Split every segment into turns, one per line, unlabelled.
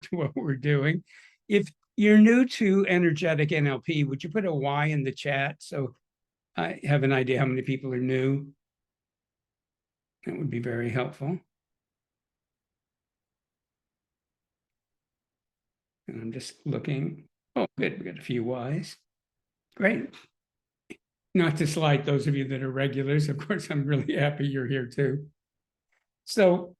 to what we're doing. If you're new to energetic NLP, would you put a Y in the chat so I have an idea how many people are new? That would be very helpful. And I'm just looking. Oh, good. We got a few Ys. Great. Not to slight those of you that are regulars. Of course, I'm really happy you're here too. So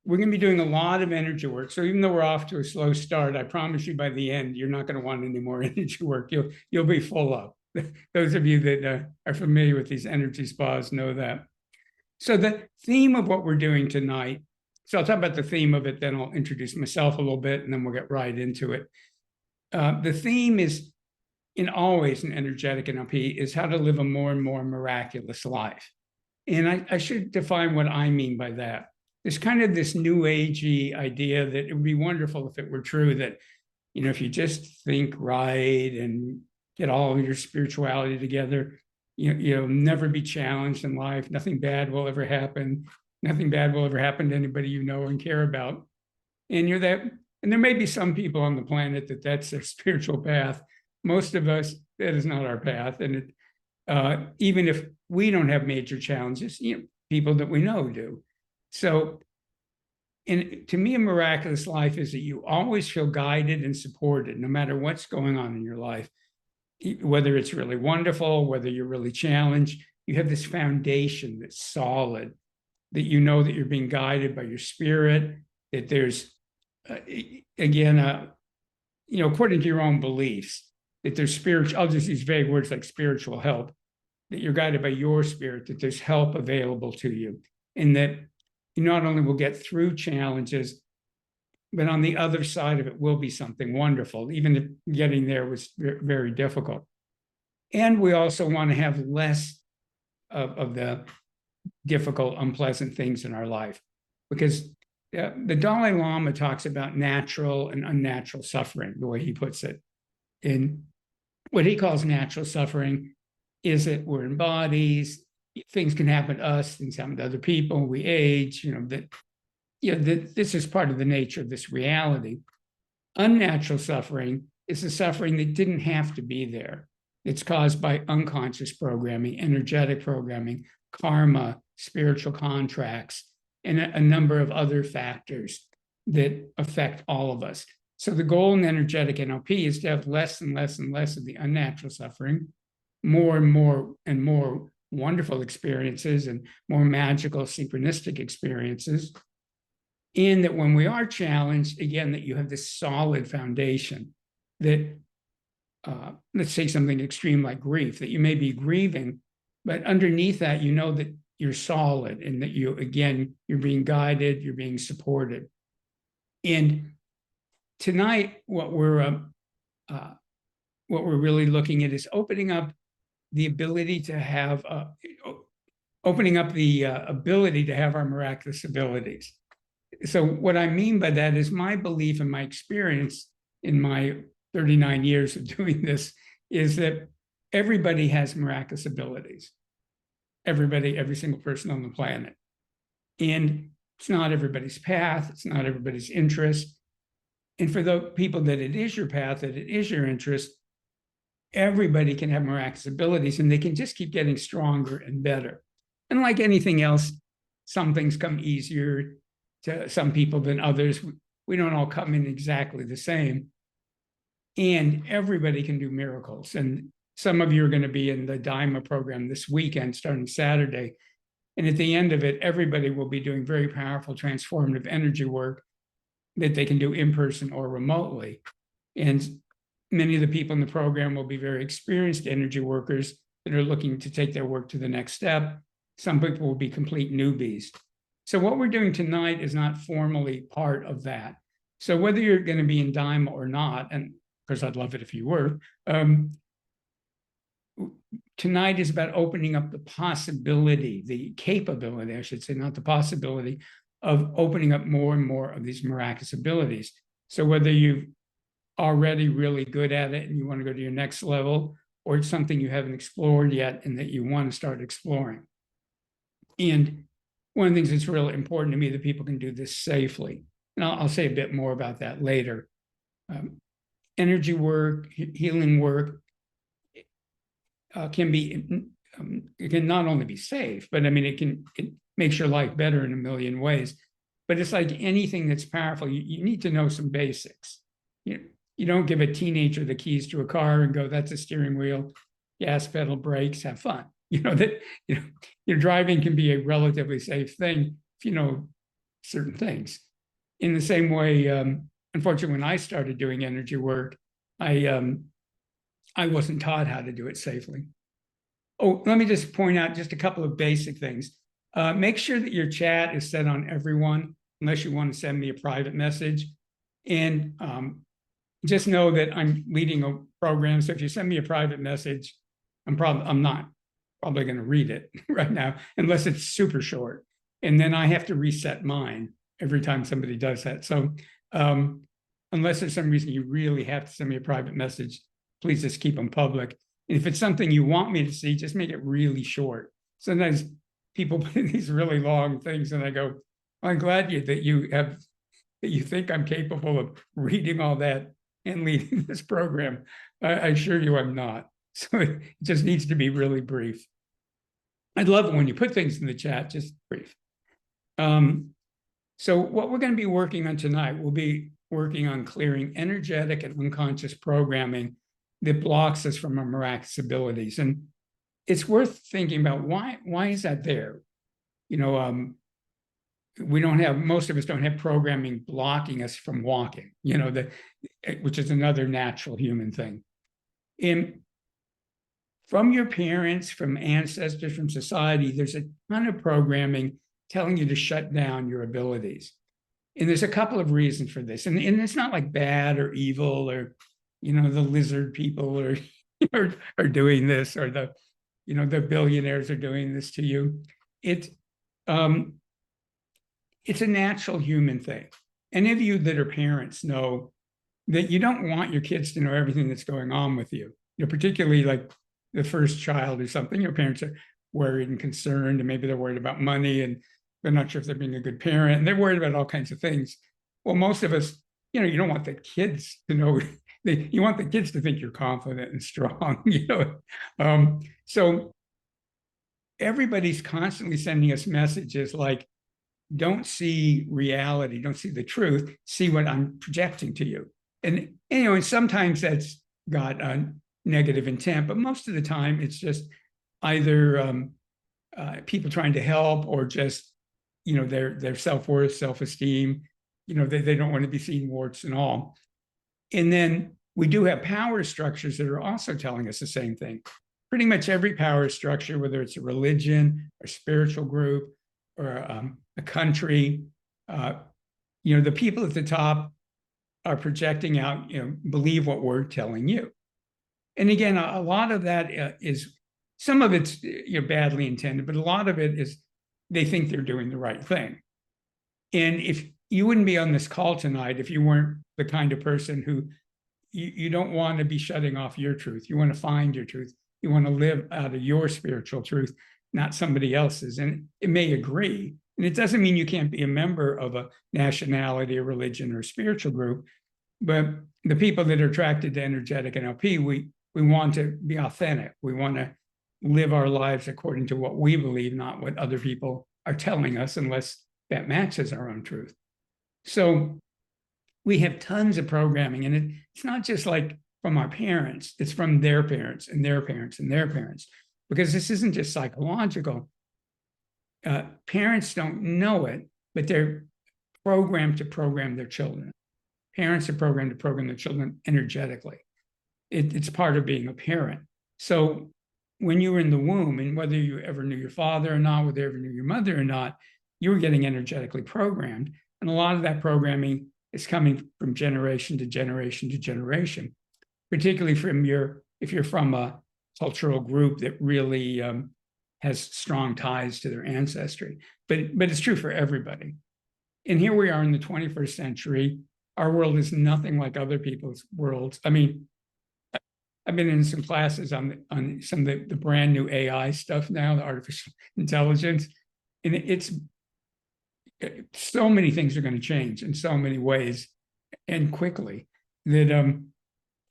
we're going to be doing a lot of energy work. So even though we're off to a slow start, I promise you by the end, you're not going to want any more energy work. You'll be full up. Those of you that are familiar with these energy spas know that. So the theme of what we're doing tonight, so I'll talk about the theme of it, then I'll introduce myself a little bit, and then we'll get right into it. The theme is, always in energetic NLP, is how to live a more and more miraculous life. And I should define what I mean by that. There's kind of this new agey idea that it would be wonderful if it were true that, if you just think right and get all of your spirituality together, you'll never be challenged in life. Nothing bad will ever happen. Nothing bad will ever happen to anybody you know and care about. And you're that. And there may be some people on the planet that's their spiritual path. Most of us, that is not our path. And even if we don't have major challenges, people that we know do. So, to me, a miraculous life is that you always feel guided and supported, no matter what's going on in your life, whether it's really wonderful, whether you're really challenged. You have this foundation that's solid, that you know that you're being guided by your spirit, that there's, according to your own beliefs, that there's spiritual, I'll just use vague words like spiritual help, that you're guided by your spirit, that there's help available to you, and that you not only will get through challenges, but on the other side of it will be something wonderful, even if getting there was very difficult. And we also want to have less of the difficult, unpleasant things in our life, because the Dalai Lama talks about natural and unnatural suffering, the way he puts it. And what he calls natural suffering is that we're in bodies, things can happen to us, things happen to other people, we age, that this is part of the nature of this reality. Unnatural suffering is the suffering that didn't have to be there. It's caused by unconscious programming, energetic programming, karma, spiritual contracts, and a number of other factors that affect all of us. So the goal in energetic NLP is to have less and less and less of the unnatural suffering, more and more wonderful experiences and more magical synchronistic experiences. And that when we are challenged, again, that you have this solid foundation that, let's say something extreme like grief, that you may be grieving, but underneath that, you know that you're solid and that you're being guided, you're being supported. And tonight, what we're really looking at is opening up the ability to have our miraculous abilities. So what I mean by that is my belief and my experience in my 39 years of doing this is that everybody has miraculous abilities. Everybody, every single person on the planet. And it's not everybody's path, it's not everybody's interest. And for the people that it is your path, that it is your interest, everybody can have miraculous abilities, and they can just keep getting stronger and better. And like anything else, some things come easier to some people than others. We don't all come in exactly the same. And everybody can do miracles. And some of you are going to be in the Daima program this weekend, starting Saturday. And at the end of it, everybody will be doing very powerful, transformative energy work that they can do in person or remotely. And many of the people in the program will be very experienced energy workers that are looking to take their work to the next step. Some people will be complete newbies. So what we're doing tonight is not formally part of that. So whether you're going to be in Daima or not, and of course I'd love it if you were, tonight is about opening up the possibility, the capability, I should say, not the possibility, of opening up more and more of these miraculous abilities. So whether you've already really good at it and you want to go to your next level, or it's something you haven't explored yet and that you want to start exploring. And one of the things that's really important to me, that people can do this safely. And I'll say a bit more about that later. Energy work, healing work can be, it can not only be safe, but I mean, it makes your life better in a million ways. But it's like anything that's powerful, you need to know some basics. You don't give a teenager the keys to a car and go, that's a steering wheel, gas pedal, brakes, have fun. Your driving can be a relatively safe thing if you know certain things. In the same way, unfortunately, when I started doing energy work, I wasn't taught how to do it safely. Oh, let me just point out just a couple of basic things. Make sure that your chat is set on everyone, unless you want to send me a private message. And just know that I'm leading a program. So if you send me a private message, I'm not probably going to read it right now, unless it's super short. And then I have to reset mine every time somebody does that. So unless there's some reason you really have to send me a private message, please just keep them public. And if it's something you want me to see, just make it really short. Sometimes people put in these really long things, and I go, I'm glad that you think I'm capable of reading all that and leading this program. I assure you I'm not. So it just needs to be really brief. I'd love it when you put things in the chat, just brief. So what we're going to be working on tonight, we'll be working on clearing energetic and unconscious programming that blocks us from our miraculous abilities. And it's worth thinking about why is that there? Most of us don't have programming blocking us from walking, which is another natural human thing. From your parents, from ancestors, from society, there's a ton of programming telling you to shut down your abilities. And there's a couple of reasons for this. And it's not like bad or evil or, the lizard people are doing this, or the billionaires are doing this to you. It's a natural human thing. Any of you that are parents know that you don't want your kids to know everything that's going on with you. Particularly like the first child or something, your parents are worried and concerned, and maybe they're worried about money, and they're not sure if they're being a good parent, and they're worried about all kinds of things. Well, most of us, you don't want the kids to know, you want the kids to think you're confident and strong, So everybody's constantly sending us messages like, don't see reality, don't see the truth, see what I'm projecting to you. And, and sometimes that's got a negative intent, but most of the time it's just either people trying to help, or just, their self-worth, self-esteem, they don't want to be seen warts and all. And then we do have power structures that are also telling us the same thing. Pretty much every power structure, whether it's a religion, a spiritual group, or a country, the people at the top are projecting out, believe what we're telling you. And again, a lot of that is, some of it's badly intended, but a lot of it is they think they're doing the right thing. And if you wouldn't be on this call tonight if you weren't the kind of person who you don't want to be shutting off your truth. You want to find your truth. You want to live out of your spiritual truth, not somebody else's. And it may agree. And it doesn't mean you can't be a member of a nationality, a religion, or a spiritual group. But the people that are attracted to energetic NLP, we want to be authentic. We want to live our lives according to what we believe, not what other people are telling us, unless that matches our own truth. So we have tons of programming, and it's not just like from our parents, it's from their parents and their parents and their parents, because this isn't just psychological. Parents don't know it, but they're programmed to program their children. Parents are programmed to program their children energetically. It's part of being a parent. So when you were in the womb, and whether you ever knew your father or not, whether you ever knew your mother or not, you were getting energetically programmed. And a lot of that programming is coming from generation to generation to generation, particularly if you're from a cultural group that really has strong ties to their ancestry. But it's true for everybody. And here we are in the 21st century. Our world is nothing like other people's worlds. I mean, I've been in some classes on some of the brand new AI stuff now, the artificial intelligence. And so many things are going to change in so many ways and quickly that,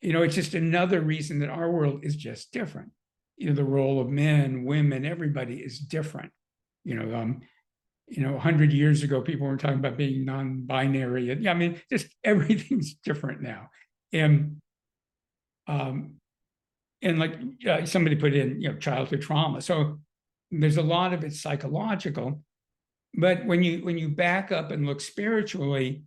it's just another reason that our world is just different. The role of men, women, everybody is different. 100 years ago, people were talking about being non-binary. And, I mean, just everything's different now. And like somebody put in, childhood trauma. So there's a lot of it psychological. But when you back up and look spiritually,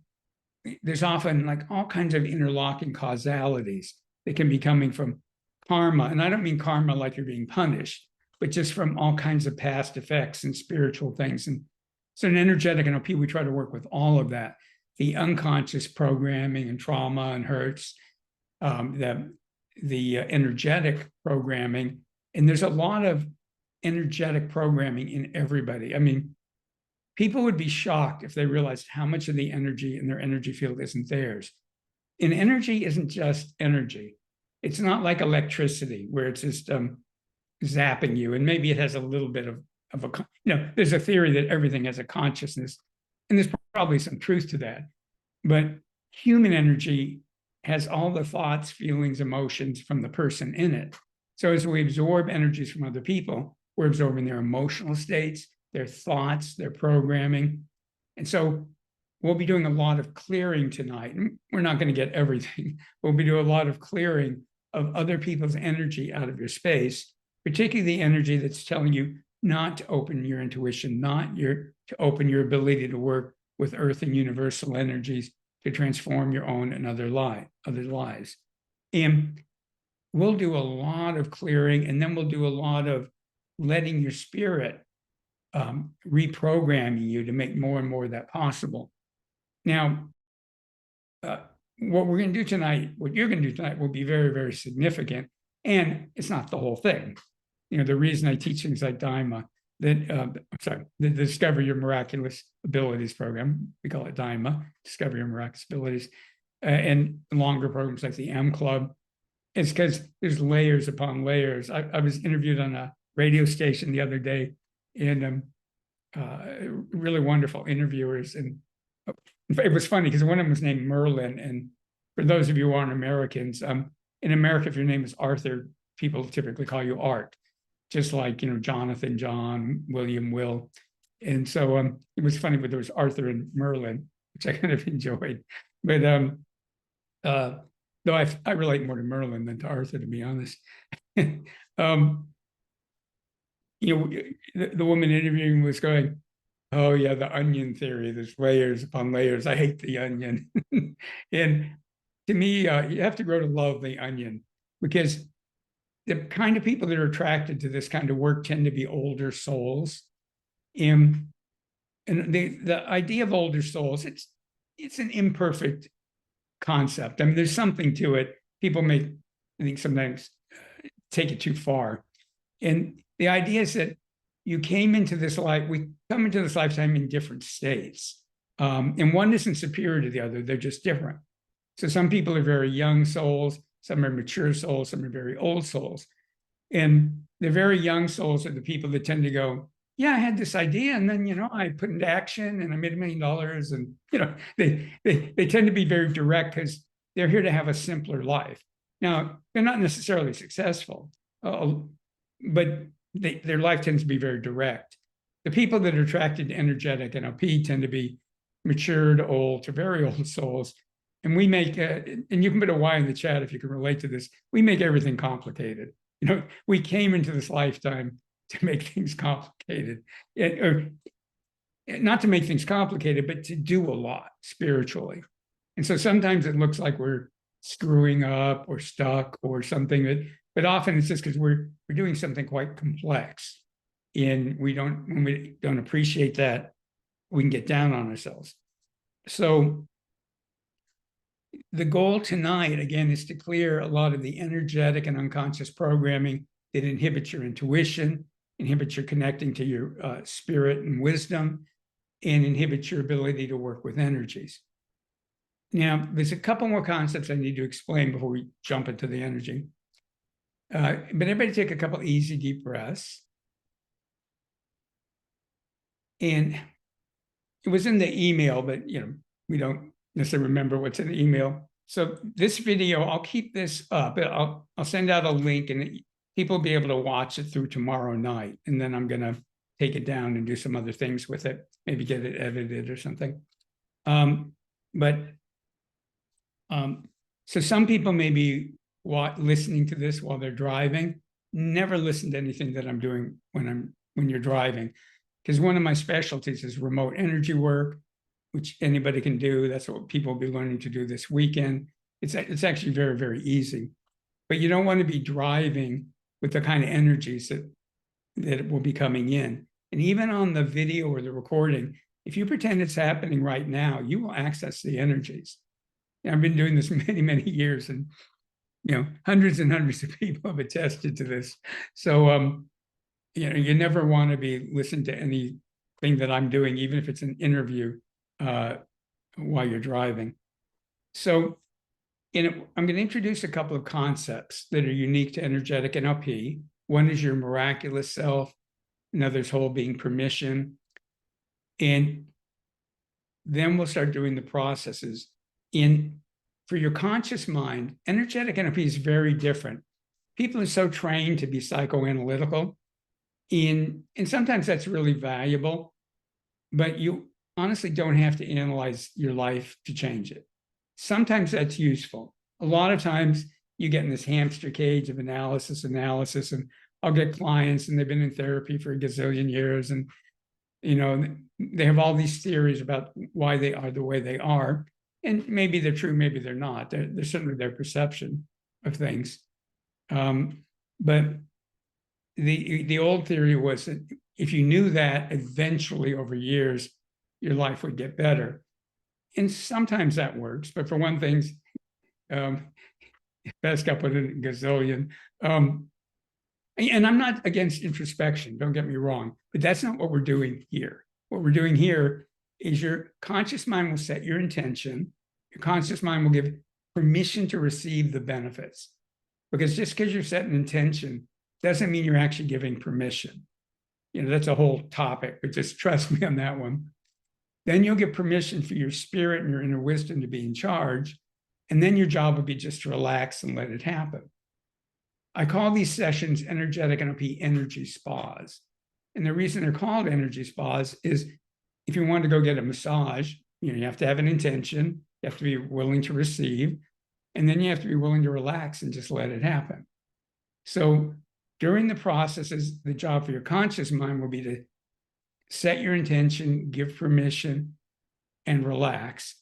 there's often like all kinds of interlocking causalities that can be coming from karma. And I don't mean karma like you're being punished, but just from all kinds of past effects and spiritual things. And so in energetic NLP, we try to work with all of that, the unconscious programming and trauma and hurts, the energetic programming. And there's a lot of energetic programming in everybody. I mean, people would be shocked if they realized how much of the energy in their energy field isn't theirs. And energy isn't just energy. It's not like electricity where it's just zapping you. And maybe it has a little bit of there's a theory that everything has a consciousness. And there's probably some truth to that. But human energy has all the thoughts, feelings, emotions from the person in it. So as we absorb energies from other people, we're absorbing their emotional states, their thoughts, their programming. And so we'll be doing a lot of clearing tonight. We're not going to get everything. We'll be doing a lot of clearing of other people's energy out of your space, particularly the energy that's telling you not to open your intuition, to open your ability to work with earth and universal energies to transform your own and other lives. And we'll do a lot of clearing, and then we'll do a lot of letting your spirit reprogramming you to make more and more of that possible. Now, what we're going to do tonight, what you're going to do tonight will be very, very significant. And it's not the whole thing. The reason I teach things like Daima, the Discover Your Miraculous Abilities program, we call it Daima, Discover Your Miraculous Abilities, and longer programs like the M Club, it's because there's layers upon layers. I was interviewed on a radio station the other day, and really wonderful interviewers. And it was funny because one of them was named Merlin. And for those of you who aren't Americans, in America, if your name is Arthur, people typically call you Art, just like, Jonathan, John, William, Will. And so it was funny, but there was Arthur and Merlin, which I kind of enjoyed. But though I relate more to Merlin than to Arthur, to be honest. The woman interviewing was going, "Oh yeah, the onion theory, there's layers upon layers. I hate the onion." And to me, you have to grow to love the onion, because the kind of people that are attracted to this kind of work tend to be older souls. And the idea of older souls, it's an imperfect concept. I mean, there's something to it. People may, I think, sometimes take it too far. And the idea is that you came into this life, we come into this lifetime in different states. And one isn't superior to the other, they're just different. So some people are very young souls, some are mature souls, some are very old souls. And the very young souls are the people that tend to go, yeah, I had this idea, and then, I put into action and I made $1 million. And, they tend to be very direct because they're here to have a simpler life. Now, they're not necessarily successful, but their life tends to be very direct. The people that are attracted to energetic NLP tend to be matured, old, to very old souls. And we make, and you can put a Y in the chat if you can relate to this, we make everything complicated. We came into this lifetime to make things complicated, or not to make things complicated, but to do a lot spiritually. And so sometimes it looks like we're screwing up or stuck or something, but often it's just because we're doing something quite complex. And when we don't appreciate that, we can get down on ourselves. So the goal tonight, again, is to clear a lot of the energetic and unconscious programming that inhibits your intuition, inhibits your connecting to your spirit and wisdom, and inhibits your ability to work with energies. Now, there's a couple more concepts I need to explain before we jump into the energy. But everybody take a couple easy, deep breaths. And it was in the email, but we don't necessarily remember what's in the email. So this video, I'll keep this up. I'll send out a link, and people will be able to watch it through tomorrow night. And then I'm going to take it down and do some other things with it, maybe get it edited or something. So some people may be listening to this while they're driving. Never listen to anything that I'm doing when you're driving, because one of my specialties is remote energy work, which anybody can do. That's what people will be learning to do this weekend. It's actually very, very easy, but you don't want to be driving with the kind of energies that will be coming in. And even on the video or the recording, if you pretend it's happening right now, you will access the energies. I've been doing this many, many years, and hundreds and hundreds of people have attested to this. So you never want to be listening to anything that I'm doing, even if it's an interview while you're driving. So I'm going to introduce a couple of concepts that are unique to energetic NLP. One is your miraculous self. Another is whole being permission. And then we'll start doing the processes. For your conscious mind, energetic NLP is very different. People are so trained to be psychoanalytical, and sometimes that's really valuable, but you honestly don't have to analyze your life to change it. Sometimes that's useful. A lot of times you get in this hamster cage of analysis, and I'll get clients and they've been in therapy for a gazillion years, and they have all these theories about why they are the way they are. And maybe they're true, maybe they're not. They're certainly their perception of things. But the old theory was that if you knew that, eventually over years, your life would get better. And sometimes that works. But for one thing, best I put it in gazillion. And I'm not against introspection, don't get me wrong, but that's not what we're doing here. What we're doing here is your conscious mind will set your intention. Your conscious mind will give permission to receive the benefits. Because just because you're setting intention doesn't mean you're actually giving permission. That's a whole topic, but just trust me on that one. Then you'll get permission for your spirit and your inner wisdom to be in charge. And then your job will be just to relax and let it happen. I call these sessions energetic NLP energy spas. And the reason they're called energy spas is if you want to go get a massage, you have to have an intention, you have to be willing to receive, and then you have to be willing to relax and just let it happen. So during the processes, the job for your conscious mind will be to set your intention, give permission, and relax.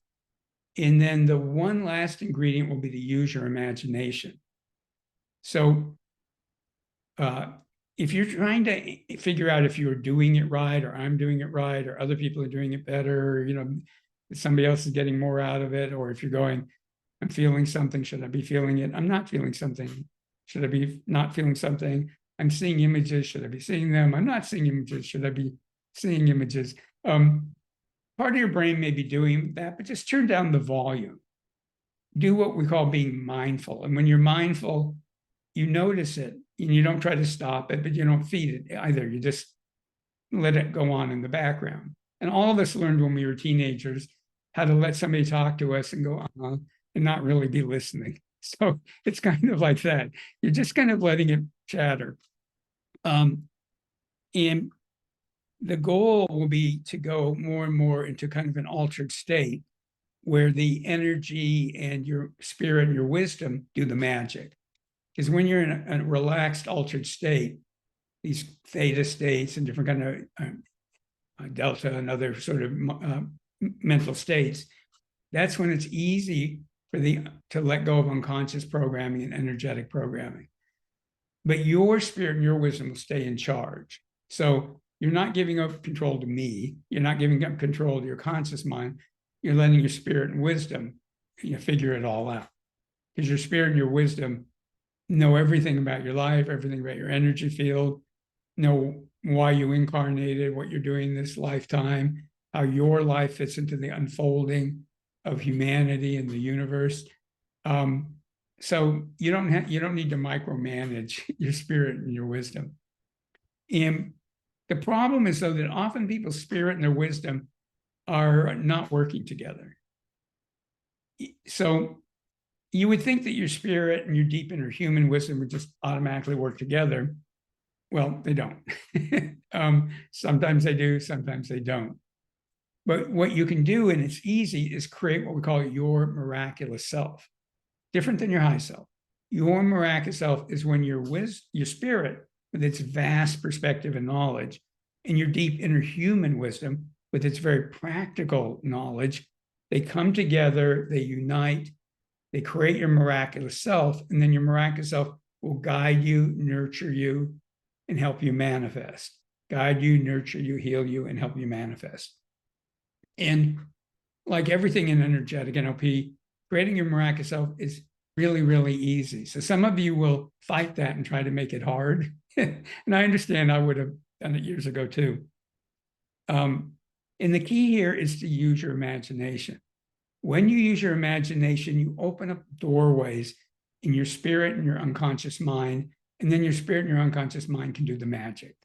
And then the one last ingredient will be to use your imagination. So if you're trying to figure out if you're doing it right, or I'm doing it right, or other people are doing it better, somebody else is getting more out of it, or if you're going, I'm feeling something, should I be feeling it? I'm not feeling something, should I be not feeling something? I'm seeing images, should I be seeing them? I'm not seeing images, should I be seeing images? Part of your brain may be doing that, but just turn down the volume. Do what we call being mindful. And when you're mindful, you notice it, and you don't try to stop it, but you don't feed it either. You just let it go on in the background. And all of us learned when we were teenagers how to let somebody talk to us and go, and not really be listening. So it's kind of like that. You're just kind of letting it chatter. And the goal will be to go more and more into kind of an altered state where the energy and your spirit and your wisdom do the magic. Because when you're in a relaxed, altered state, these theta states and different kind of delta and other sort of mental states, that's when it's easy to let go of unconscious programming and energetic programming. But your spirit and your wisdom will stay in charge. So you're not giving up control to me. You're not giving up control to your conscious mind. You're letting your spirit and wisdom figure it all out. Because your spirit and your wisdom know everything about your life, everything about your energy field, know why you incarnated, what you're doing this lifetime, how your life fits into the unfolding of humanity and the universe. So you don't need to micromanage your spirit and your wisdom. And the problem is, though, that often people's spirit and their wisdom are not working together. So you would think that your spirit and your deep inner human wisdom would just automatically work together. Well, they don't. Sometimes they do, sometimes they don't. But what you can do, and it's easy, is create what we call your miraculous self, different than your high self. Your miraculous self is when your spirit, with its vast perspective and knowledge, and your deep inner human wisdom, with its very practical knowledge, they come together, they unite, they create your miraculous self, and then your miraculous self will guide you, nurture you, and help you manifest. Guide you, nurture you, heal you, and help you manifest. And like everything in energetic NLP, creating your miraculous self is really, really easy. So some of you will fight that and try to make it hard. And I understand, I would have done it years ago too. And the key here is to use your imagination. When you use your imagination, you open up doorways in your spirit and your unconscious mind, and then your spirit and your unconscious mind can do the magic.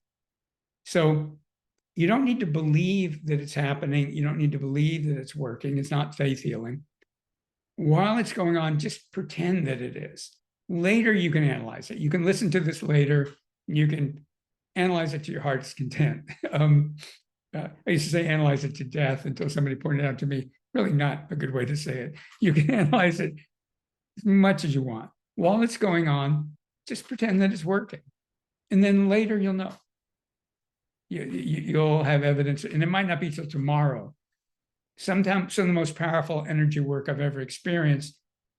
So you don't need to believe that it's happening. You don't need to believe that it's working. It's not faith healing. While it's going on, just pretend that it is. Later, you can analyze it. You can listen to this later. You can analyze it to your heart's content. I used to say analyze it to death until somebody pointed out to me, really not a good way to say it. You can analyze it as much as you want. While it's going on, just pretend that it's working. And then later you'll know. You'll have evidence, and it might not be till tomorrow. Sometimes some of the most powerful energy work I've ever experienced,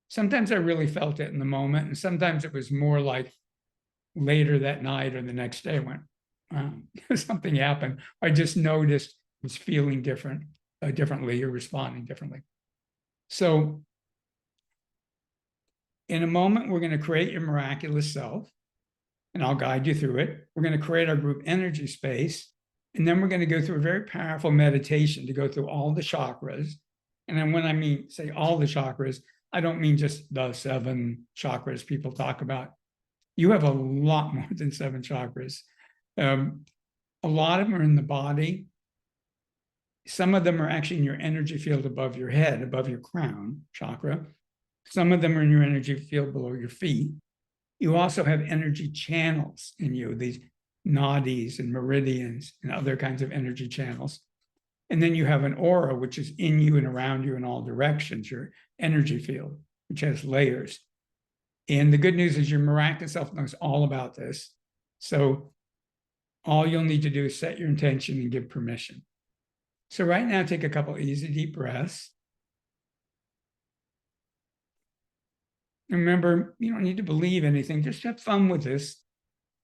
sometimes I really felt it in the moment, and sometimes it was more like later that night or the next day. I went, wow, something happened. I just noticed I was feeling differently or responding differently. So in a moment, we're going to create your miraculous self, and I'll guide you through it. We're going to create our group energy space, and then we're going to go through a very powerful meditation to go through all the chakras. And then when I mean say all the chakras, I don't mean just the 7 chakras people talk about. You have a lot more than 7 chakras. A lot of them are in the body. Some of them are actually in your energy field above your head, above your crown chakra. Some of them are in your energy field below your feet. You also have energy channels in you, these nadis and meridians and other kinds of energy channels. And then you have an aura, which is in you and around you in all directions, your energy field, which has layers. And the good news is your miraculous self knows all about this. So all you'll need to do is set your intention and give permission. So right now, take a couple easy, deep breaths. Remember, you don't need to believe anything. Just have fun with this.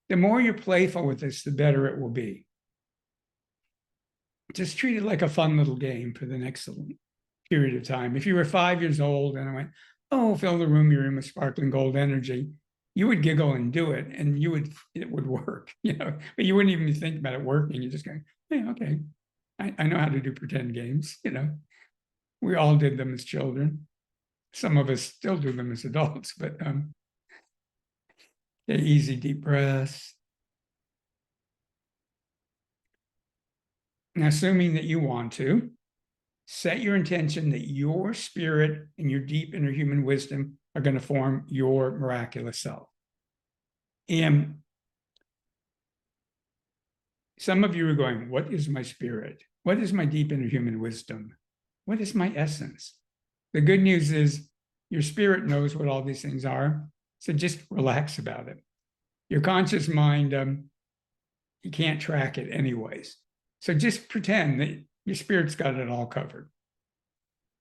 The more you're playful with this, the better it will be. Just treat it like a fun little game for the next period of time. If you were 5 years old and I went, oh, fill the room you're in with sparkling gold energy, you would giggle and do it, and it would work, but you wouldn't even think about it working. You're just going, hey, okay, I know how to do pretend games, We all did them as children. Some of us still do them as adults, but easy, deep breaths. Now, assuming that you want to, set your intention that your spirit and your deep inner human wisdom are going to form your miraculous self. And some of you are going, what is my spirit? What is my deep inner human wisdom? What is my essence? The good news is your spirit knows what all these things are. So just relax about it. Your conscious mind, you can't track it anyways. So just pretend that your spirit's got it all covered.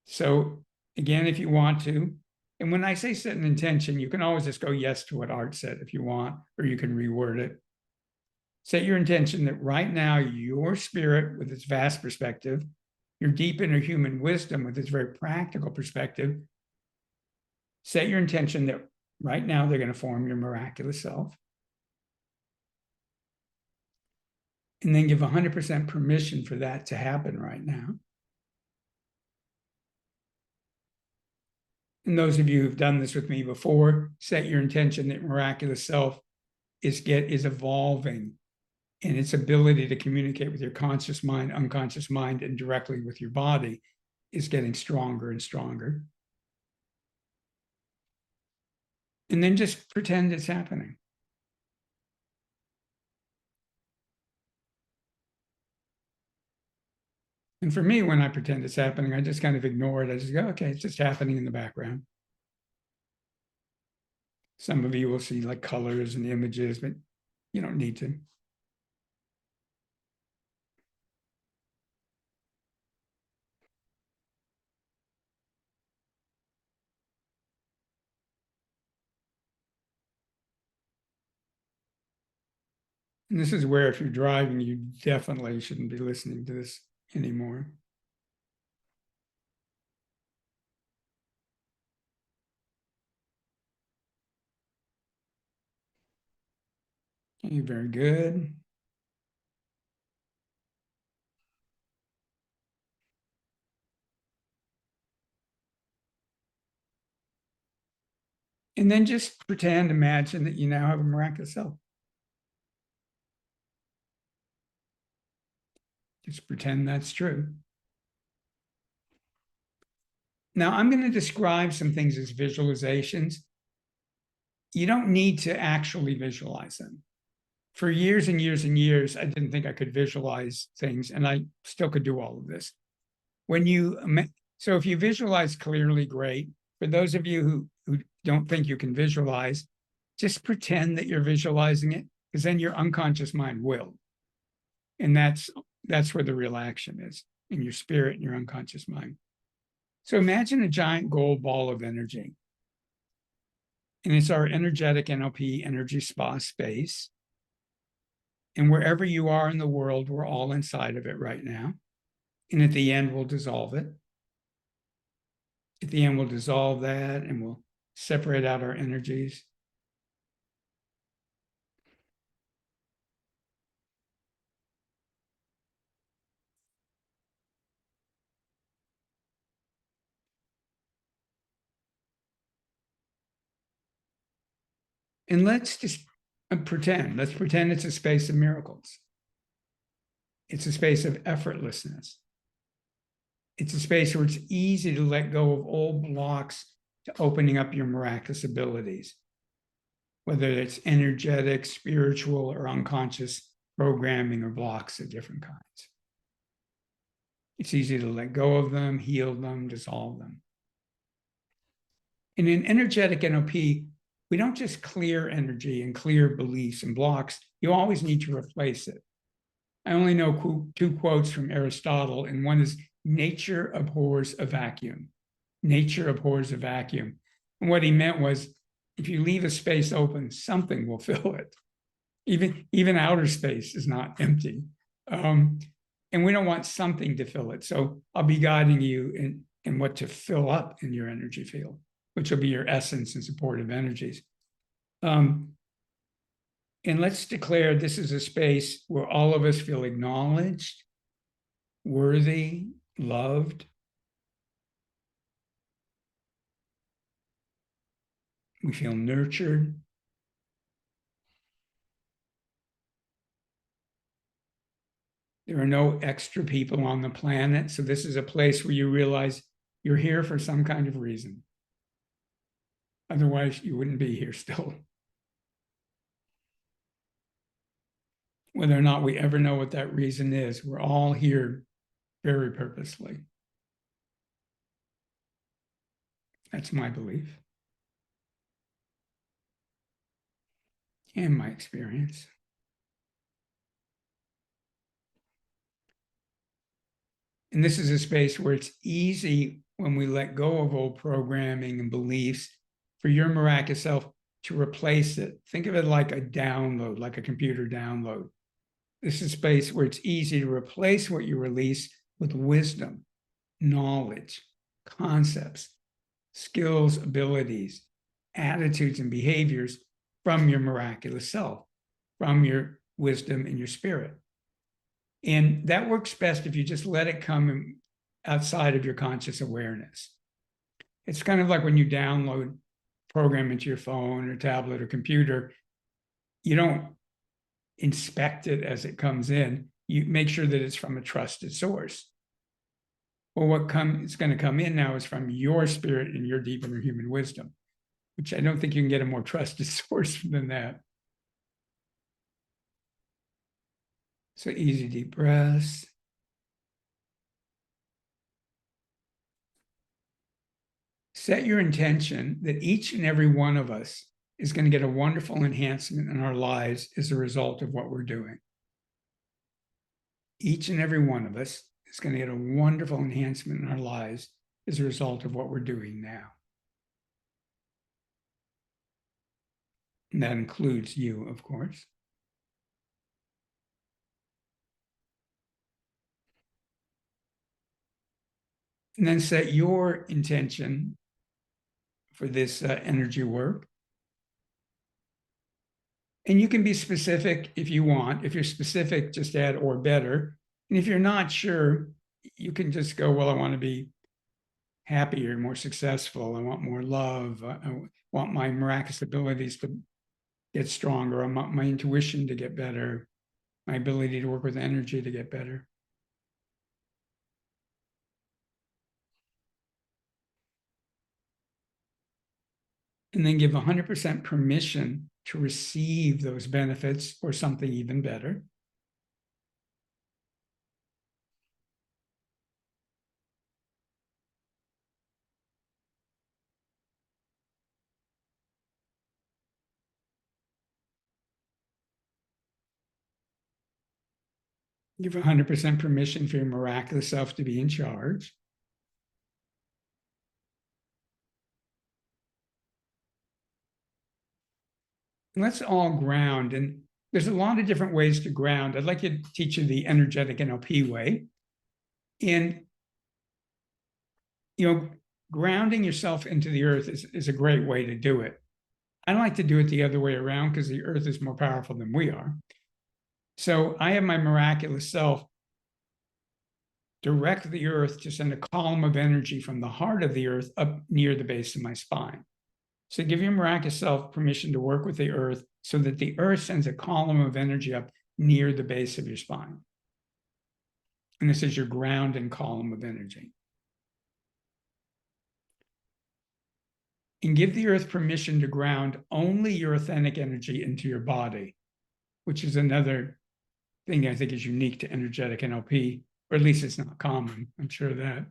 So again, if you want to, and when I say set an intention, you can always just go yes to what Art said if you want, or you can reword it. Set your intention that right now, your spirit with its vast perspective, your deep inner human wisdom with its very practical perspective, set your intention that right now they're going to form your miraculous self. And then give 100% permission for that to happen right now. And those of you who've done this with me before, set your intention that miraculous self is evolving and its ability to communicate with your conscious mind, unconscious mind, and directly with your body is getting stronger and stronger. And then just pretend it's happening. And for me, when I pretend it's happening, I just kind of ignore it. I just go, okay, it's just happening in the background. Some of you will see like colors and images, but you don't need to. And this is where, if you're driving, you definitely shouldn't be listening to this anymore. Okay, very good. And then just pretend, imagine that you now have a miraculous self. Just pretend that's true. Now, I'm going to describe some things as visualizations. You don't need to actually visualize them. For years and years and years, I didn't think I could visualize things, and I still could do all of this. So if you visualize clearly, great. For those of you who don't think you can visualize, just pretend that you're visualizing it, because then your unconscious mind will. And that's where the real action is, in your spirit and your unconscious mind. So imagine a giant gold ball of energy. And it's our energetic NLP energy spa space. And wherever you are in the world, we're all inside of it right now. And at the end, we'll dissolve it. At the end, we'll dissolve that and we'll separate out our energies. And let's just pretend. Let's pretend it's a space of miracles. It's a space of effortlessness. It's a space where it's easy to let go of old blocks to opening up your miraculous abilities, whether it's energetic, spiritual, or unconscious programming or blocks of different kinds. It's easy to let go of them, heal them, dissolve them. And in energetic NLP, we don't just clear energy and clear beliefs and blocks. You always need to replace it. I only know two quotes from Aristotle, and one is, nature abhors a vacuum. Nature abhors a vacuum. And what he meant was, if you leave a space open, something will fill it. Even outer space is not empty. And we don't want something to fill it. So I'll be guiding you in what to fill up in your energy field, which will be your essence and supportive energies. And let's declare this is a space where all of us feel acknowledged, worthy, loved. We feel nurtured. There are no extra people on the planet. So this is a place where you realize you're here for some kind of reason. Otherwise, you wouldn't be here still. Whether or not we ever know what that reason is, we're all here very purposely. That's my belief and my experience. And this is a space where it's easy, when we let go of old programming and beliefs, for your miraculous self to replace it. Think of it like a download, like a computer download. This is a space where it's easy to replace what you release with wisdom, knowledge, concepts, skills, abilities, attitudes, and behaviors from your miraculous self, from your wisdom and your spirit. And that works best if you just let it come outside of your conscious awareness. It's kind of like when you download a program into your phone or tablet or computer, you don't inspect it as it comes in. You make sure that it's from a trusted source. Well, what is going to come in now is from your spirit and your deep inner human wisdom, which I don't think you can get a more trusted source than that. So easy deep breaths. Set your intention that each and every one of us is going to get a wonderful enhancement in our lives as a result of what we're doing. Each and every one of us is going to get a wonderful enhancement in our lives as a result of what we're doing now. And that includes you, of course. And then set your intention for this energy work. And you can be specific if you want. If you're specific, just add or better. And if you're not sure, you can just go, well, I want to be happier, more successful. I want more love. I want my miraculous abilities to get stronger. I want my intuition to get better. My ability to work with energy to get better. And then give 100% permission to receive those benefits or something even better. Give 100% permission for your miraculous self to be in charge. Let's all ground. And there's a lot of different ways to ground. I'd like to teach you the energetic NLP way. And, grounding yourself into the earth is a great way to do it. I like to do it the other way around because the earth is more powerful than we are. So I have my miraculous self direct the earth to send a column of energy from the heart of the earth up near the base of my spine. So give your miraculous self permission to work with the earth so that the earth sends a column of energy up near the base of your spine. And this is your grounding column of energy. And give the earth permission to ground only your authentic energy into your body, which is another thing I think is unique to energetic NLP, or at least it's not common. I'm sure of that.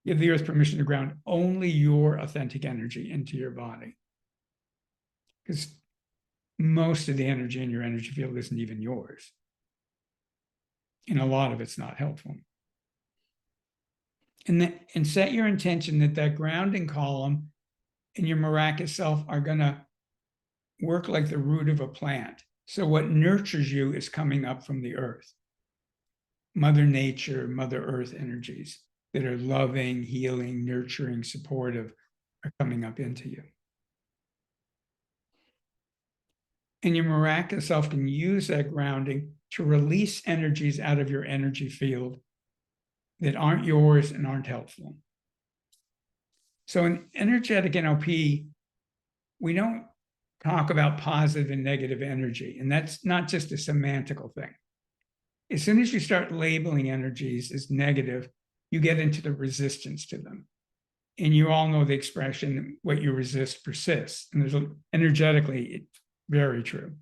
Give the earth permission to ground only your authentic energy into your body. Because most of the energy in your energy field isn't even yours. And a lot of it's not helpful. And set your intention that grounding column and your miraculous self are going to work like the root of a plant. So what nurtures you is coming up from the earth. Mother Nature, Mother Earth energies that are loving, healing, nurturing, supportive are coming up into you. And your miraculous self can use that grounding to release energies out of your energy field that aren't yours and aren't helpful. So in energetic NLP, we don't talk about positive and negative energy, and that's not just a semantical thing. As soon as you start labeling energies as negative, you get into the resistance to them. And you all know the expression, what you resist persists. And there's energetically, it's very true.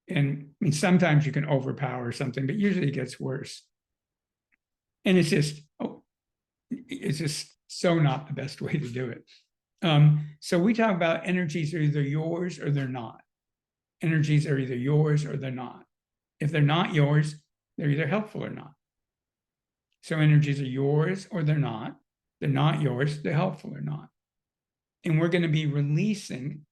And I mean, sometimes you can overpower something, but usually it gets worse. And it's just so not the best way to do it. So we talk about energies are either yours or they're not. Energies are either yours or they're not. If they're not yours, they're either helpful or not. So energies are yours or they're not. They're not yours, they're helpful or not. And we're going to be releasing,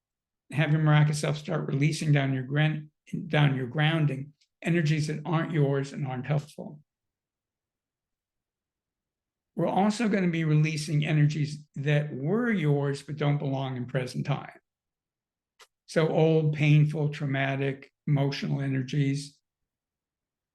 have your miraculous self start releasing down your grounding energies that aren't yours and aren't helpful. We're also going to be releasing energies that were yours but don't belong in present time. So old, painful, traumatic, emotional energies,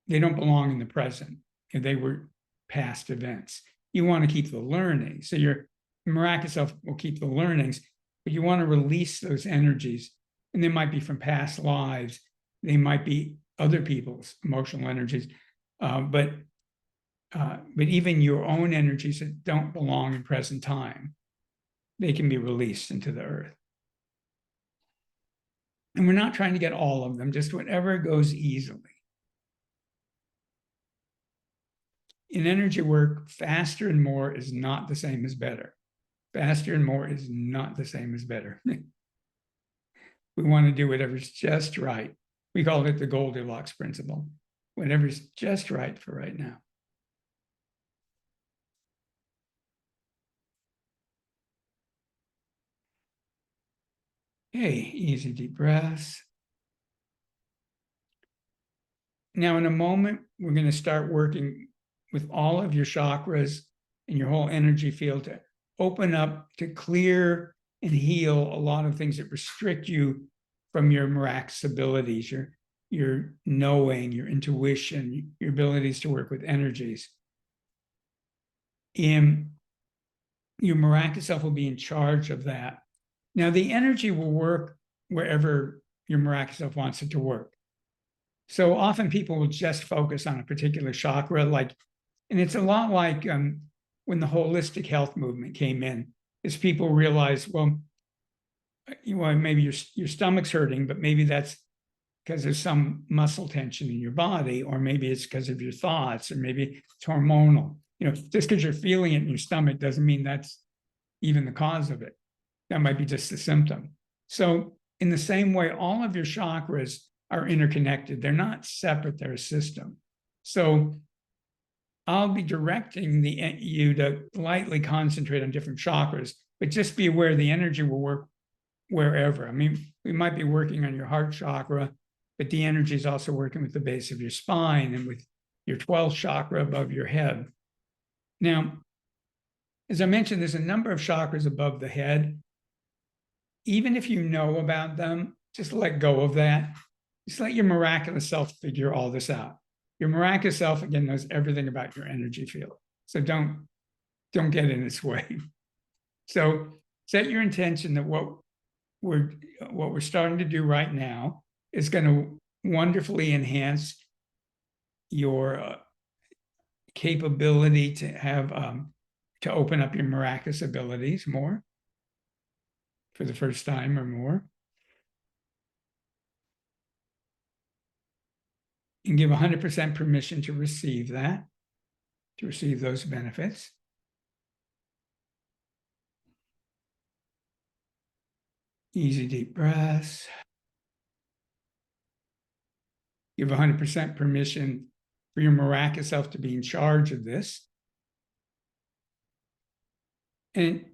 they don't belong in the present. They were past events. You want to keep the learning. So your miraculous self will keep the learnings, but you want to release those energies. And they might be from past lives. They might be other people's emotional energies, but even your own energies that don't belong in present time, they can be released into the earth. And we're not trying to get all of them, just whatever goes easily. In energy work, faster and more is not the same as better. Faster and more is not the same as better. We want to do whatever's just right. We call it the Goldilocks principle. Whatever's just right for right now. Okay, easy deep breaths. Now, in a moment, we're going to start working with all of your chakras and your whole energy field to open up, to clear and heal a lot of things that restrict you from your miraculous abilities, your knowing, your intuition, your abilities to work with energies. And your miraculous self will be in charge of that. Now, the energy will work wherever your miraculous self wants it to work. So often people will just focus on a particular chakra, and it's a lot like when the holistic health movement came in, is people realize, well, maybe your stomach's hurting, but maybe that's because there's some muscle tension in your body, or maybe it's because of your thoughts, or maybe it's hormonal. Just because you're feeling it in your stomach doesn't mean that's even the cause of it. That might be just a symptom. So in the same way, all of your chakras are interconnected. They're not separate, they're a system. So I'll be directing you to lightly concentrate on different chakras, but just be aware the energy will work wherever. I mean, we might be working on your heart chakra, but the energy is also working with the base of your spine and with your 12th chakra above your head. Now, as I mentioned, there's a number of chakras above the head. Even if you know about them, just let go of that. Just let your miraculous self figure all this out. Your miraculous self, again, knows everything about your energy field. So don't get in its way. So set your intention that what we're starting to do right now is going to wonderfully enhance your capability to have to open up your miraculous abilities more for the first time or more. And give 100% permission to receive that, to receive those benefits. Easy deep breaths. Give 100% permission for your miraculous self to be in charge of this. And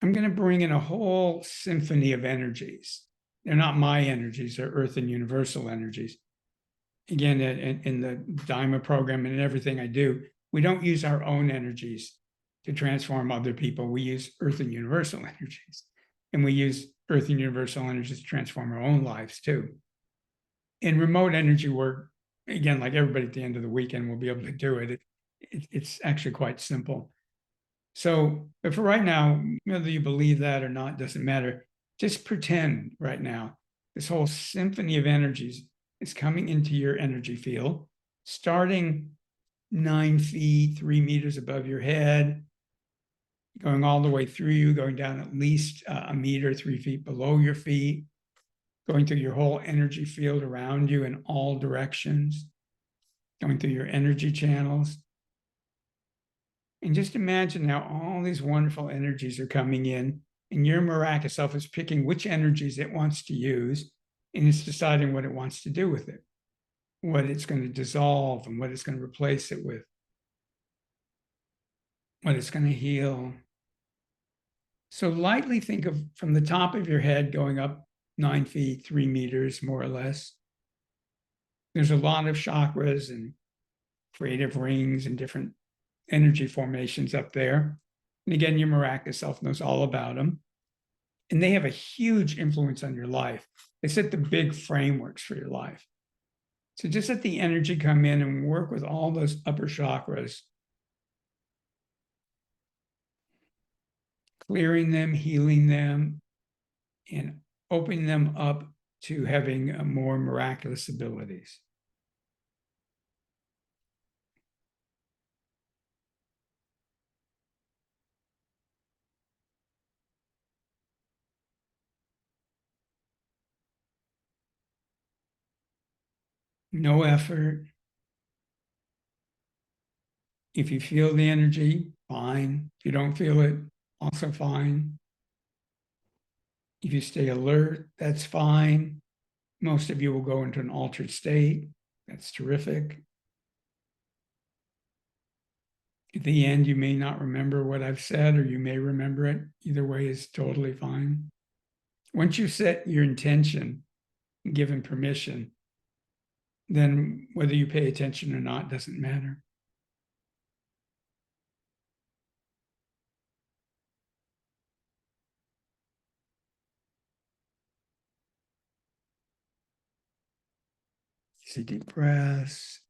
I'm going to bring in a whole symphony of energies. They're not my energies, they're earth and universal energies. Again, in the Dharma program and in everything I do, we don't use our own energies to transform other people. We use earth and universal energies. And we use earth and universal energies to transform our own lives too. In remote energy work, again, like everybody at the end of the weekend will be able to do it. It's actually quite simple. So, but for right now, whether you believe that or not, doesn't matter. Just pretend right now, this whole symphony of energies is coming into your energy field, starting 9 feet, 3 meters above your head, going all the way through you, going down at least a meter, 3 feet below your feet, going through your whole energy field around you in all directions, going through your energy channels. And just imagine now all these wonderful energies are coming in, and your miraculous self is picking which energies it wants to use, and it's deciding what it wants to do with it, what it's going to dissolve and what it's going to replace it with, what it's going to heal. So lightly think of from the top of your head going up 9 feet, 3 meters, more or less. There's a lot of chakras and creative rings and different energy formations up there. And again, your miraculous self knows all about them. And they have a huge influence on your life. They set the big frameworks for your life. So just let the energy come in and work with all those upper chakras, clearing them, healing them, and opening them up to having more miraculous abilities. No effort. If you feel the energy, fine. If you don't feel it, also fine. If you stay alert, that's fine. Most of you will go into an altered state. That's terrific. At the end, you may not remember what I've said, or you may remember it. Either way is totally fine. Once you set your intention, given permission, then whether you pay attention or not doesn't matter. Easy deep breaths.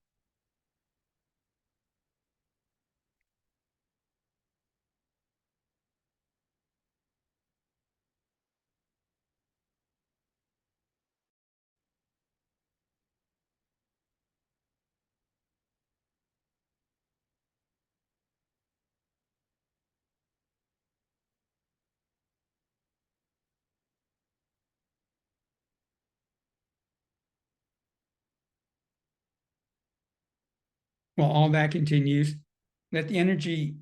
While all that continues, let the energy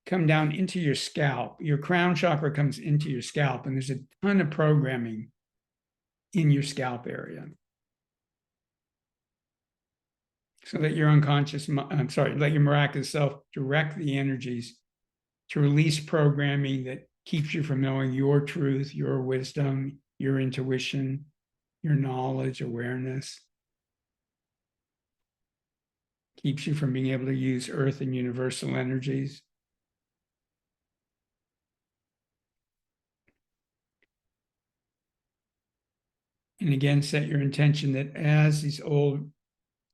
come down into your scalp. Your crown chakra comes into your scalp, and there's a ton of programming in your scalp area. So let your let your miraculous self direct the energies to release programming that keeps you from knowing your truth, your wisdom, your intuition, your knowledge, awareness. Keeps you from being able to use earth and universal energies. And again, set your intention that as these old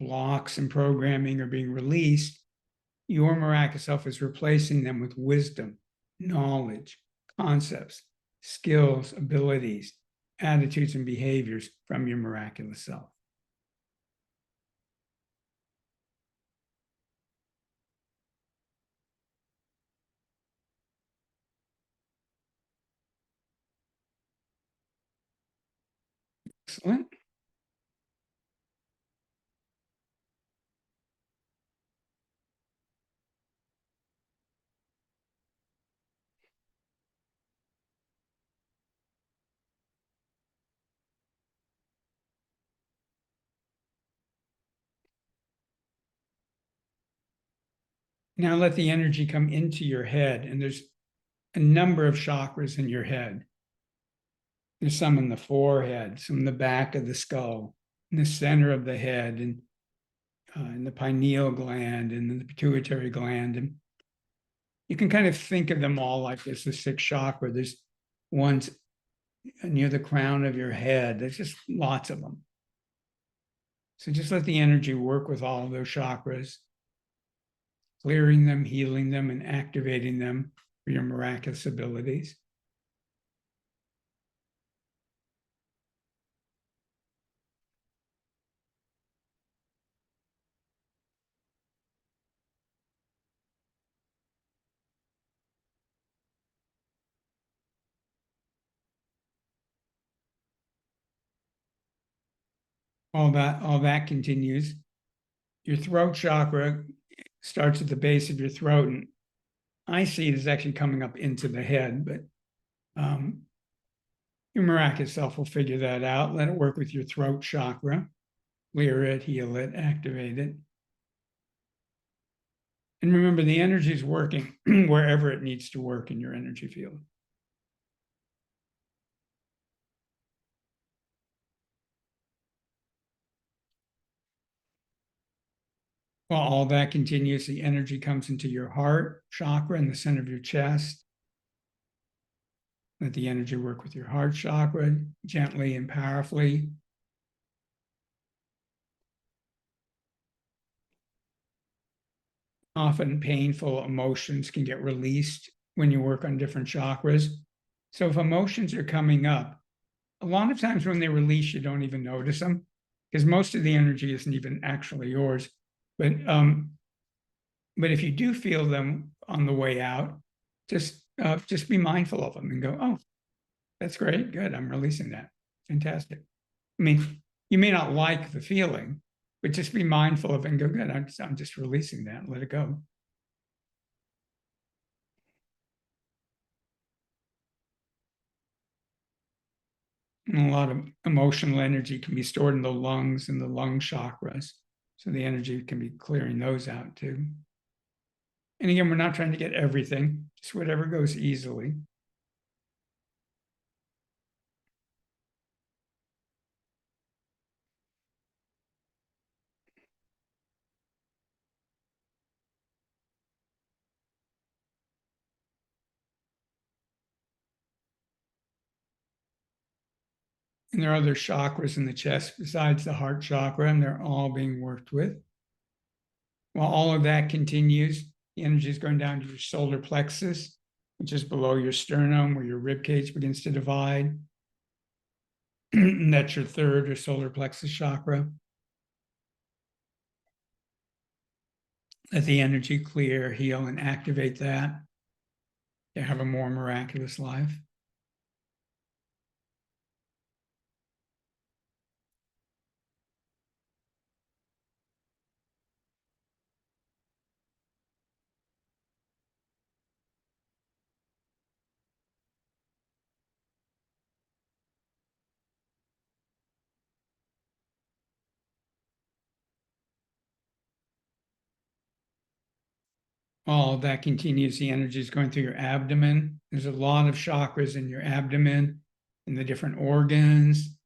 blocks and programming are being released, your miraculous self is replacing them with wisdom, knowledge, concepts, skills, abilities, attitudes, and behaviors from your miraculous self. Excellent. Now let the energy come into your head, and there's a number of chakras in your head. There's some in the forehead, some in the back of the skull, in the center of the head, and in the pineal gland, and the pituitary gland. And you can kind of think of them all like this, the six chakra. There's ones near the crown of your head. There's just lots of them. So just let the energy work with all of those chakras, clearing them, healing them, and activating them for your miraculous abilities. All that continues. Your throat chakra starts at the base of your throat, and I see it as actually coming up into the head, but your miraculous self will figure that out. Let it work with your throat chakra, clear it, heal it, activate it. And remember, the energy is working wherever it needs to work in your energy field. While all that continues, the energy comes into your heart chakra in the center of your chest. Let the energy work with your heart chakra gently and powerfully. Often painful emotions can get released when you work on different chakras. So if emotions are coming up, a lot of times when they release, you don't even notice them because most of the energy isn't even actually yours. But if you do feel them on the way out, just be mindful of them and go, oh, that's great, good, I'm releasing that, fantastic. I mean, you may not like the feeling, but just be mindful of it and go, good, I'm just releasing that, let it go. And a lot of emotional energy can be stored in the lungs and the lung chakras. So the energy can be clearing those out too. And again, we're not trying to get everything, just whatever goes easily. And there are other chakras in the chest besides the heart chakra, and they're all being worked with. While all of that continues, the energy is going down to your solar plexus, which is below your sternum, where your rib cage begins to divide. And that's your third or solar plexus chakra. Let the energy clear, heal, and activate that to have a more miraculous life. All of that continues. The energy is going through your abdomen. There's a lot of chakras in your abdomen and the different organs.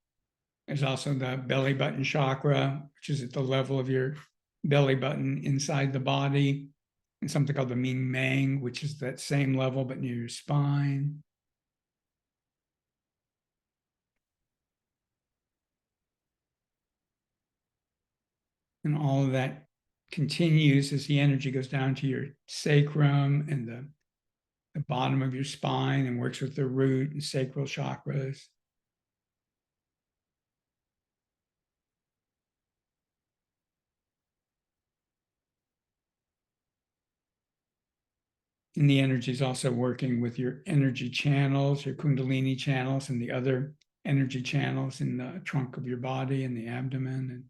There's also the belly button chakra, which is at the level of your belly button inside the body, and something called the Ming Mang, which is that same level but near your spine. And all of that continues as the energy goes down to your sacrum and the bottom of your spine and works with the root and sacral chakras. And the energy is also working with your energy channels, your Kundalini channels, and the other energy channels in the trunk of your body and the abdomen and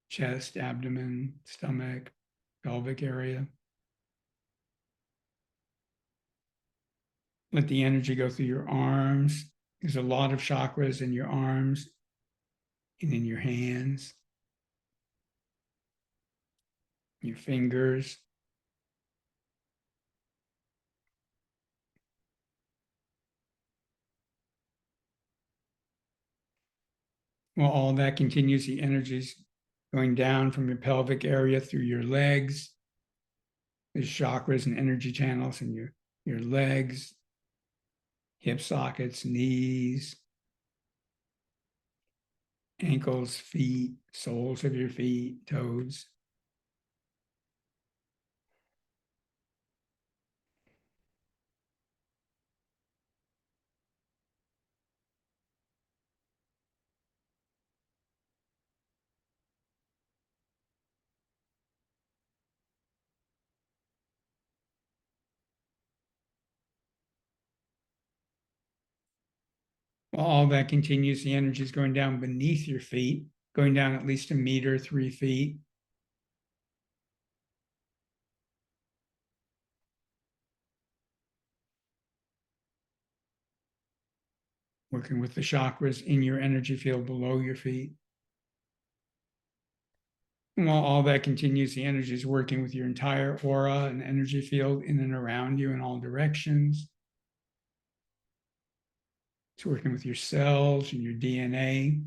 chest, abdomen, stomach, pelvic area. Let the energy go through your arms. There's a lot of chakras in your arms and in your hands, your fingers. While all that continues, the energy's going down from your pelvic area through your legs. There's chakras and energy channels in your legs, hip sockets, knees, ankles, feet, soles of your feet, toes. While all that continues, the energy is going down beneath your feet, going down at least a meter, 3 feet. Working with the chakras in your energy field below your feet. And while all that continues, the energy is working with your entire aura and energy field in and around you in all directions. It's working with your cells and your DNA.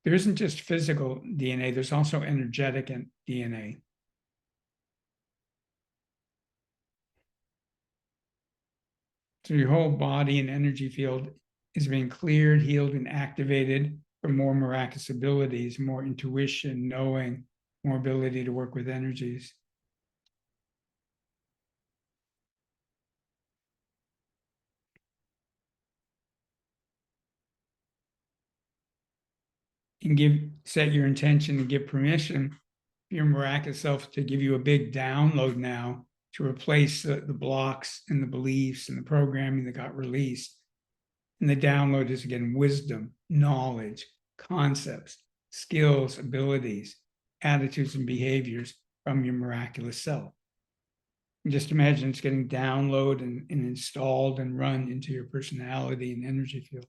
There isn't just physical DNA, there's also energetic DNA. So your whole body and energy field is being cleared, healed, and activated for more miraculous abilities, more intuition, knowing, more ability to work with energies. and set your intention and give permission for your miraculous self to give you a big download now to replace the blocks and the beliefs and the programming that got released. And the download is, again, wisdom, knowledge, concepts, skills, abilities, attitudes, and behaviors from your miraculous self. And just imagine it's getting downloaded and installed and run into your personality and energy field.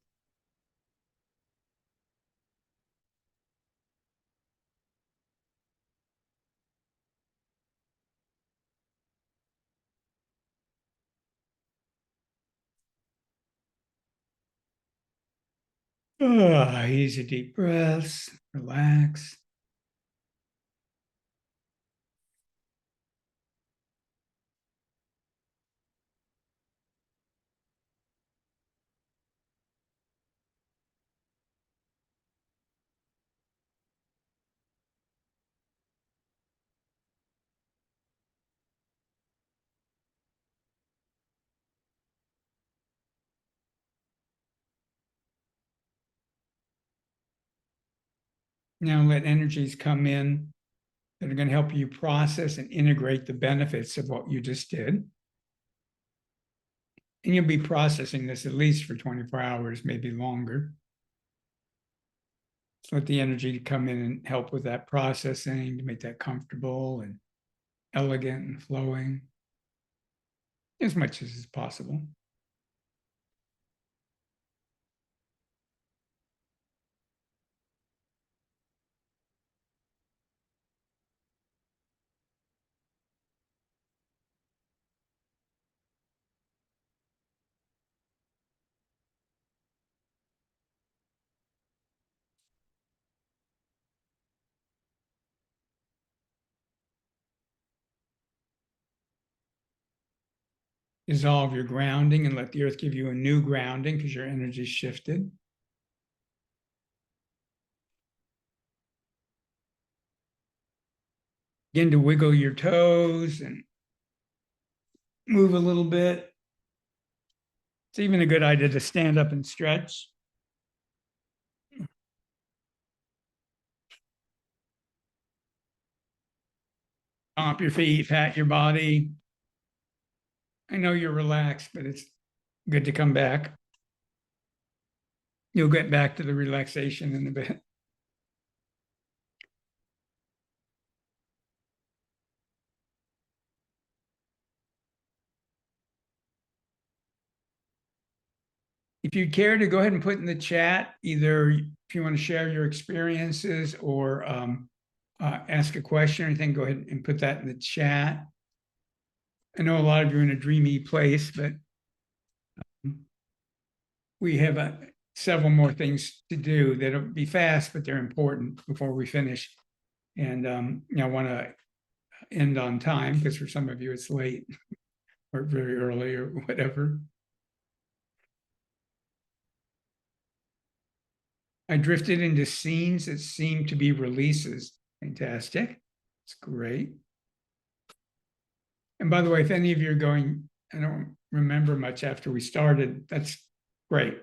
Easy deep breaths, relax. Now let energies come in that are going to help you process and integrate the benefits of what you just did. And you'll be processing this at least for 24 hours, maybe longer. So let the energy come in and help with that processing to make that comfortable and elegant and flowing as much as is possible. Dissolve your grounding and let the earth give you a new grounding because your energy shifted. Begin to wiggle your toes and move a little bit. It's even a good idea to stand up and stretch. Stomp your feet, pat your body. I know you're relaxed, but it's good to come back. You'll get back to the relaxation in a bit. If you care to go ahead and put in the chat, either if you want to share your experiences or ask a question or anything, go ahead and put that in the chat. I know a lot of you are in a dreamy place, but we have several more things to do that'll be fast, but they're important before we finish. And I want to end on time because for some of you it's late or very early or whatever. I drifted into scenes that seemed to be releases. Fantastic. It's great. And by the way, if any of you are going, I don't remember much after we started, that's great.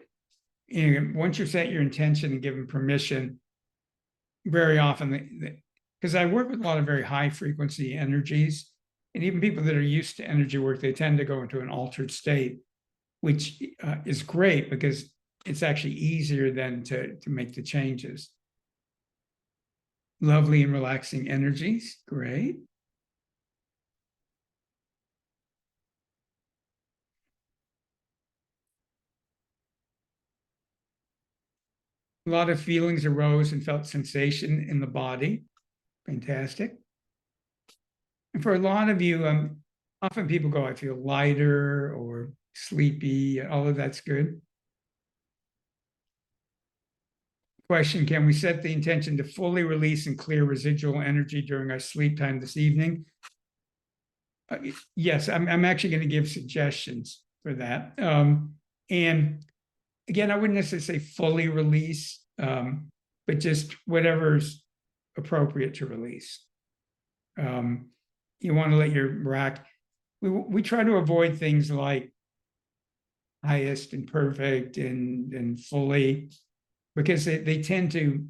And once you set your intention and give them permission, very often, because I work with a lot of very high frequency energies, and even people that are used to energy work, they tend to go into an altered state, which is great because it's actually easier then to make the changes. Lovely and relaxing energies, great. A lot of feelings arose and felt sensation in the body. Fantastic. And for a lot of you, often people go, I feel lighter or sleepy. All of that's good. Question, can we set the intention to fully release and clear residual energy during our sleep time this evening? Yes, I'm actually going to give suggestions for that. And again, I wouldn't necessarily say fully release, but just whatever's appropriate to release. You want to let your we try to avoid things like highest and perfect and fully, because they tend to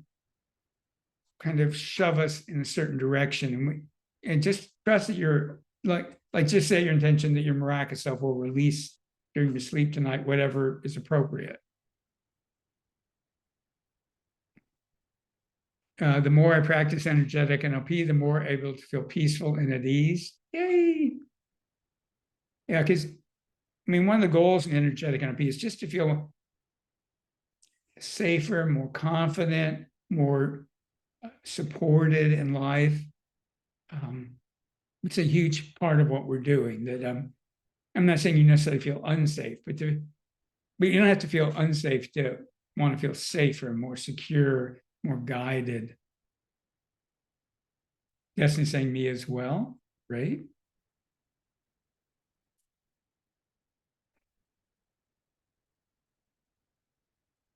kind of shove us in a certain direction, and just trust that you're like just say your intention that your miraculous self will release during your sleep tonight, whatever is appropriate. The more I practice energetic NLP, the more able to feel peaceful and at ease. Yay! Yeah, because I mean, one of the goals in energetic NLP is just to feel safer, more confident, more supported in life. It's a huge part of what we're doing. That I'm not saying you necessarily feel unsafe, but you don't have to feel unsafe to want to feel safer, more secure, more guided. Destiny saying me as well, right?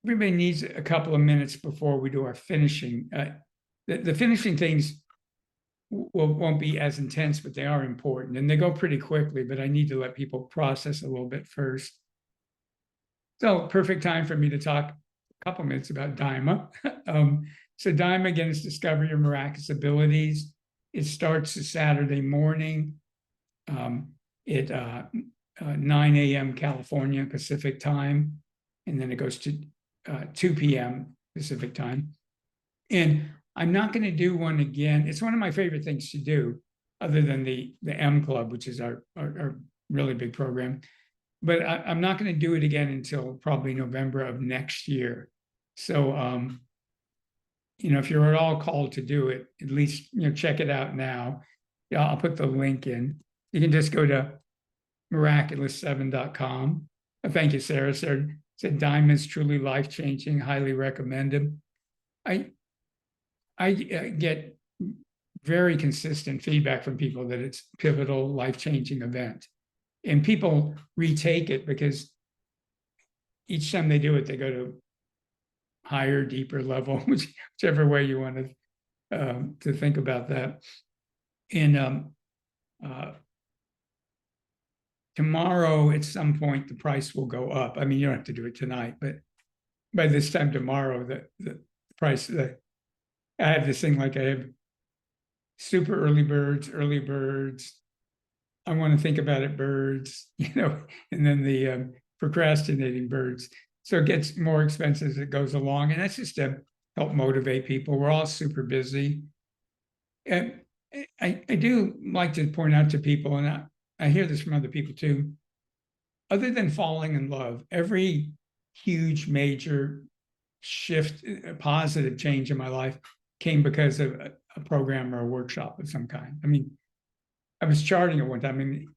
Everybody needs a couple of minutes before we do our finishing. The finishing things won't be as intense, but they are important and they go pretty quickly, but I need to let people process a little bit first. So perfect time for me to talk a couple minutes about Daima. So Daima, again, is discover your miraculous abilities. It starts a Saturday morning at 9 a.m. California Pacific time, and then it goes to 2 p.m. Pacific time. And I'm not going to do one again. It's one of my favorite things to do, other than the M Club, which is our really big program. But I'm not going to do it again until probably November of next year. So, if you're at all called to do it, at least, check it out now. Yeah, I'll put the link in. You can just go to miraculous7.com. Thank you, Sarah. Sarah said Daima is truly life-changing, highly recommended. I get very consistent feedback from people that it's a pivotal, life-changing event. And people retake it because each time they do it, they go to higher, deeper level, whichever way you want to think about that. And tomorrow, at some point, the price will go up. I mean, you don't have to do it tonight, but by this time tomorrow, the price, I have this thing like I have super early birds. I want to think about it, birds, and then the procrastinating birds. So it gets more expensive as it goes along. And that's just to help motivate people. We're all super busy. And I do like to point out to people, and I hear this from other people too, other than falling in love, every huge major shift, a positive change in my life came because of a program or a workshop of some kind. I mean, I was charting at one time. I mean,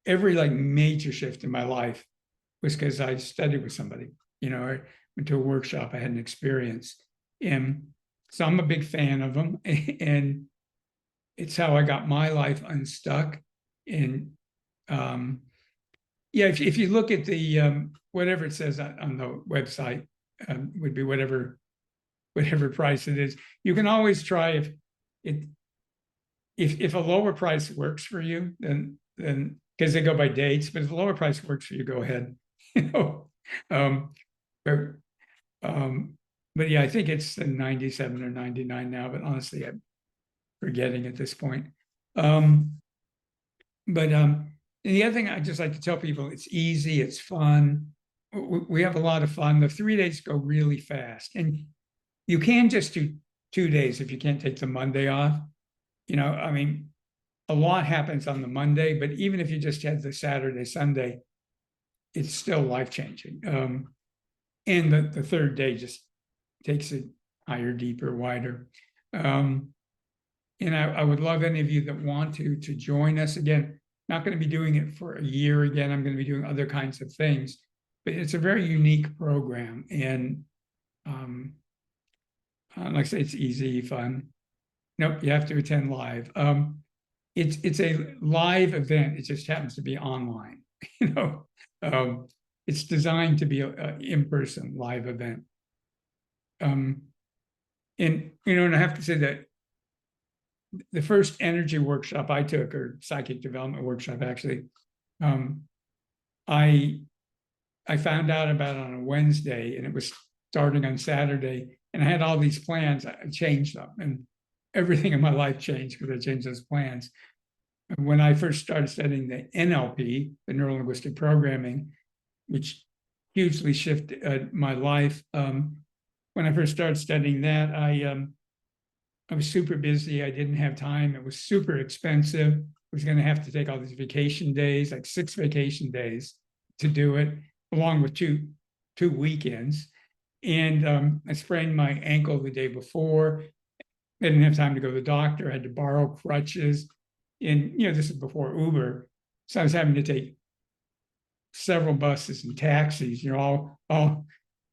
every major shift in my life was because I studied with somebody, I went to a workshop, I had an experience. And so I'm a big fan of them. And it's how I got my life unstuck. And if you look at the, whatever it says on the website, would be whatever price it is. You can always try if a lower price works for you, then because they go by dates, but if a lower price works for you, go ahead. But yeah, I think it's the 97 or 99 now, but honestly, I'm forgetting at this point. But the other thing I just like to tell people, it's easy, it's fun. We have a lot of fun. The 3 days go really fast, and you can just do 2 days if you can't take the Monday off. I mean, a lot happens on the Monday, but even if you just had the Saturday, Sunday, it's still life-changing. And the third day just takes it higher, deeper, wider. And I would love any of you that want to join us. Again, not going to be doing it for a year again. I'm going to be doing other kinds of things, but it's a very unique program. And like I say, it's easy, fun. Nope, you have to attend live. It's a live event. It just happens to be online. It's designed to be an in-person live event. And and I have to say that the first energy workshop I took, or psychic development workshop, actually, I found out about it on a Wednesday, and it was starting on Saturday. And I had all these plans. I changed them, and everything in my life changed because I changed those plans. When I first started studying the NLP, the neuro linguistic programming, which hugely shifted my life. When I first started studying that, I was super busy. I didn't have time. It was super expensive. I was going to have to take all these vacation days, like 6 vacation days, to do it, along with two weekends. And I sprained my ankle the day before. I didn't have time to go to the doctor. I had to borrow crutches. And, this is before Uber. So I was having to take several buses and taxis, all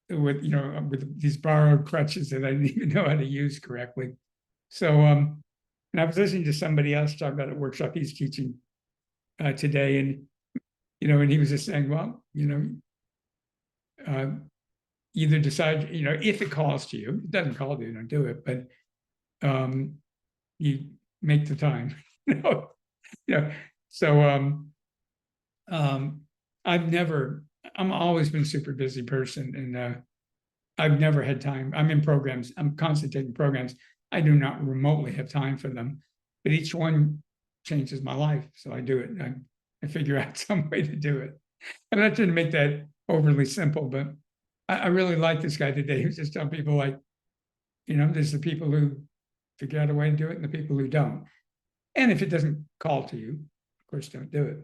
with, with these borrowed crutches that I didn't even know how to use correctly. So, and I was listening to somebody else talk about a workshop he's teaching today. And, and he was just saying, well, either decide, if it calls to you, it doesn't call to you, don't do it, but you make the time, So I'm always been a super busy person, and I've never had time. I'm in programs. I'm constantly taking programs. I do not remotely have time for them, but each one changes my life. So I do it. I figure out some way to do it. I'm not trying to make that overly simple, but I really like this guy today who's just telling people, like, there's the people who figure out a way to do it and the people who don't. And if it doesn't call to you, of course, don't do it.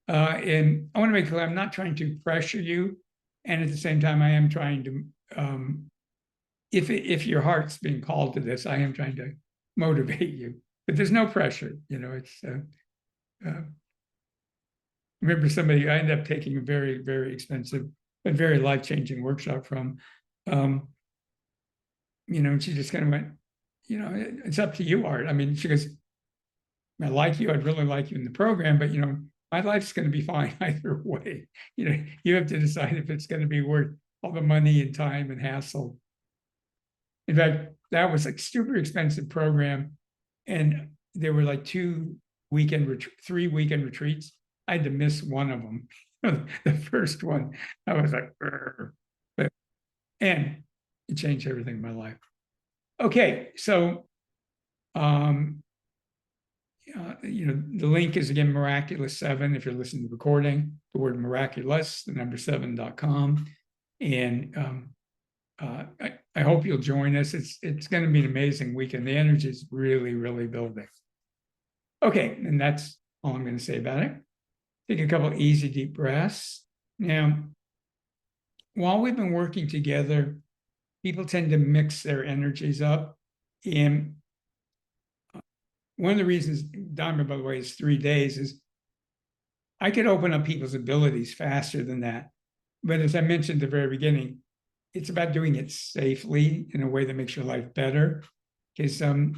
And I want to make clear, I'm not trying to pressure you. And at the same time, I am trying to, if your heart's being called to this, I am trying to motivate you. But there's no pressure. It's, remember somebody I ended up taking a very, very expensive, but very life-changing workshop from, and she just kind of went, it's up to you, Art. I mean, she goes, I like you. I'd really like you in the program, but, my life's going to be fine either way. You have to decide if it's going to be worth all the money and time and hassle. In fact, that was like super expensive program. And there were like 3 weekend retreats. I had to miss one of them. The first one, I was like, and it changed everything in my life. Okay, so, the link is again Miraculous 7. If you're listening to the recording, the word Miraculous, the number 7.com, and I hope you'll join us. It's going to be an amazing weekend. The energy is really, really building. Okay, and that's all I'm going to say about it. Take a couple easy deep breaths. Now, while we've been working together, people tend to mix their energies up. And one of the reasons Dharma, by the way, is 3 days is I could open up people's abilities faster than that. But as I mentioned at the very beginning, it's about doing it safely in a way that makes your life better. Because the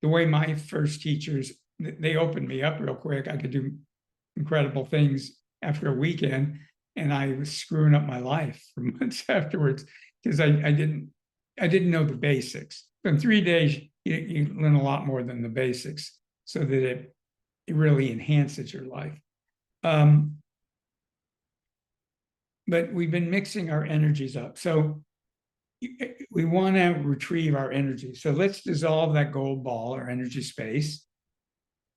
way my first teachers, they opened me up real quick. I could do incredible things after a weekend, and I was screwing up my life for months afterwards because I didn't know the basics. So in 3 days, you learn a lot more than the basics, so that it really enhances your life. But we've been mixing our energies up. So we want to retrieve our energy. So let's dissolve that gold ball or energy space.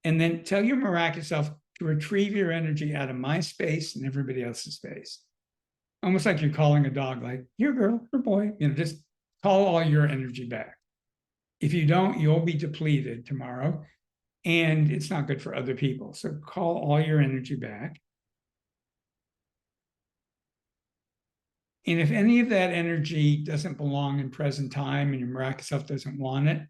And then tell your miraculous self to retrieve your energy out of my space and everybody else's space. Almost like you're calling a dog, like, here, girl, here, boy, just call all your energy back. If you don't, you'll be depleted tomorrow, and it's not good for other people. So call all your energy back. And if any of that energy doesn't belong in present time and your miraculous self doesn't want it,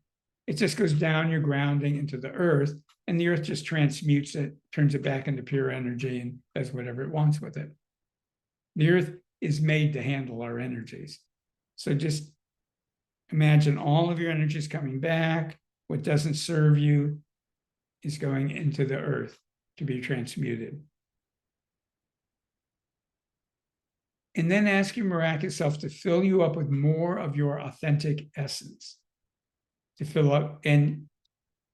it just goes down your grounding into the earth, and the earth just transmutes it, turns it back into pure energy, and does whatever it wants with it. The earth is made to handle our energies. So just imagine all of your energies coming back. What doesn't serve you is going into the earth to be transmuted. And then ask your miraculous self to fill you up with more of your authentic essence. To fill up, and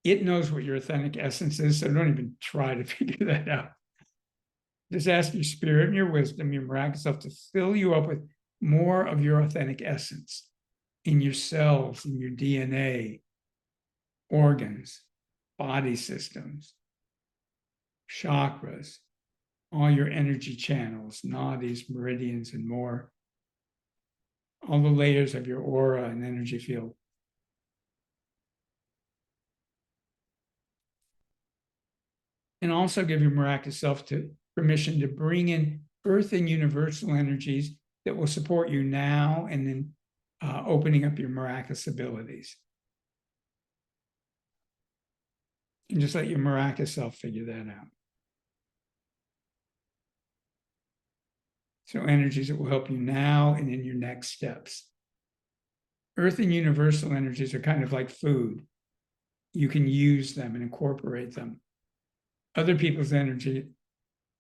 it knows what your authentic essence is, so don't even try to figure that out. Just ask your spirit and your wisdom, your miraculous self, to fill you up with more of your authentic essence. in your cells, in your DNA, organs, body systems, chakras, all your energy channels, nadis, meridians, and more, all the layers of your aura and energy field. And also give your miraculous self permission to bring in earth and universal energies that will support you now and then opening up your miraculous abilities. And just let your miraculous self figure that out. So energies that will help you now and in your next steps. Earth and universal energies are kind of like food. You can use them and incorporate them. Other people's energy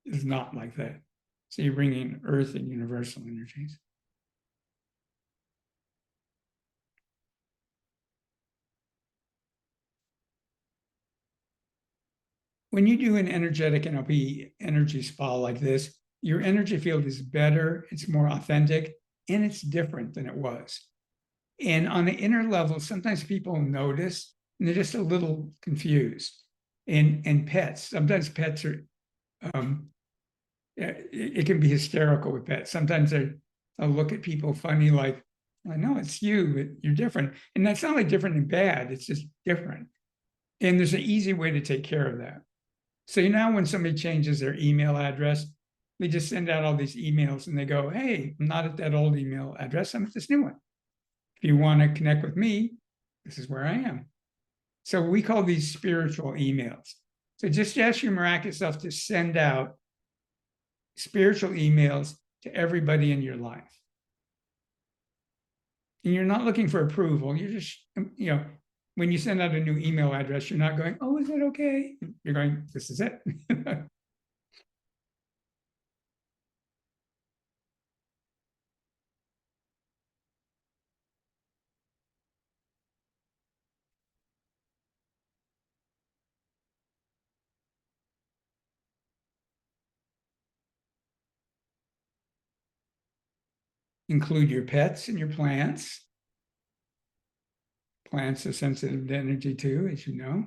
is not like that. So you're bringing earth and universal energies. When you do an energetic NLP energy spa like this, your energy field is better, it's more authentic, and it's different than it was. And on the inner level, sometimes people notice and they're just a little confused. And pets, sometimes pets are, it can be hysterical with pets. Sometimes they'll look at people funny, like, I know it's you, but you're different. And that's not like different and bad, it's just different. And there's an easy way to take care of that. So now when somebody changes their email address, they just send out all these emails and they go, hey, I'm not at that old email address, I'm at this new one. If you want to connect with me, this is where I am. So we call these spiritual emails. So just ask your miraculous self to send out spiritual emails to everybody in your life. And you're not looking for approval. You're just, when you send out a new email address, you're not going, oh, is that okay? You're going, this is it. Include your pets and your plants. Plants are sensitive to energy too, as you know.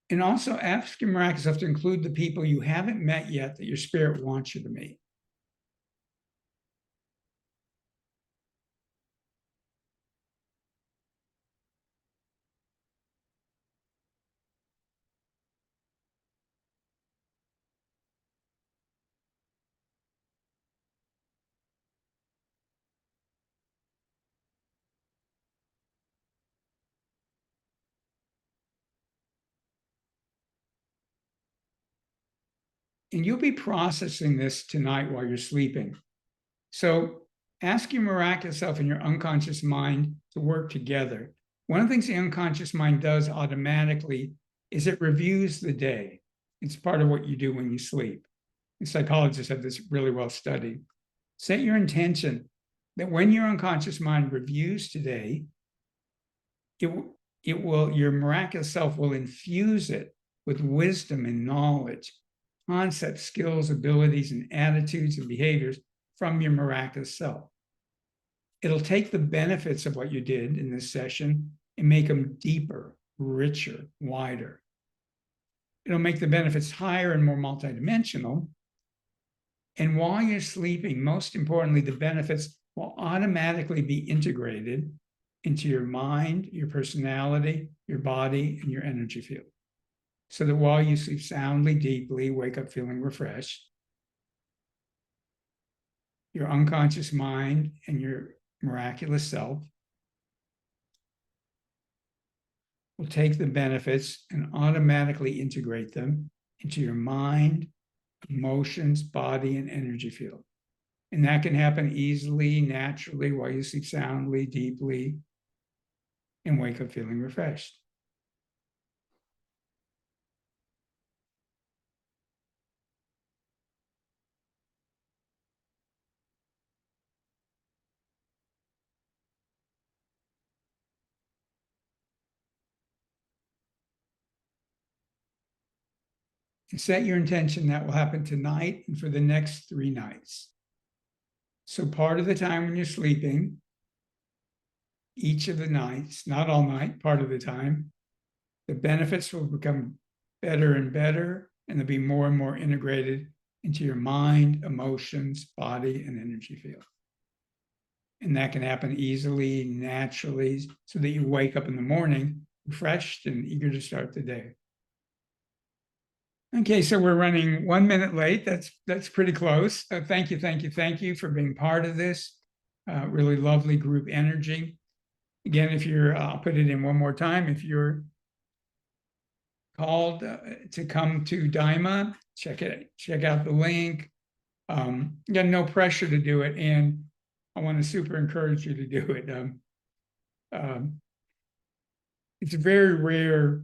And also ask your miraculous self to include the people you haven't met yet that your spirit wants you to meet. And you'll be processing this tonight while you're sleeping. So ask your miraculous self and your unconscious mind to work together. One of the things the unconscious mind does automatically is it reviews the day. It's part of what you do when you sleep. And psychologists have this really well studied. Set your intention that when your unconscious mind reviews today, your miraculous self will infuse it with wisdom and knowledge, concepts, skills, abilities, and attitudes and behaviors from your miraculous self. It'll take the benefits of what you did in this session and make them deeper, richer, wider. It'll make the benefits higher and more multidimensional. And while you're sleeping, most importantly, the benefits will automatically be integrated into your mind, your personality, your body, and your energy field. So that while you sleep soundly, deeply, wake up feeling refreshed, your unconscious mind and your miraculous self will take the benefits and automatically integrate them into your mind, emotions, body, and energy field. And that can happen easily, naturally, while you sleep soundly, deeply, and wake up feeling refreshed. And set your intention that will happen tonight and for the next 3 nights. So part of the time when you're sleeping, each of the nights, not all night, part of the time, the benefits will become better and better, and they'll be more and more integrated into your mind, emotions, body, and energy field. And that can happen easily, naturally, so that you wake up in the morning refreshed and eager to start the day. Okay, so we're running 1 minute late. That's pretty close. Thank you for being part of this. Really lovely group energy. Again, if you're, I'll put it in one more time. If you're called to come to Daima, check out the link. Again, no pressure to do it, and I want to super encourage you to do it. It's very rare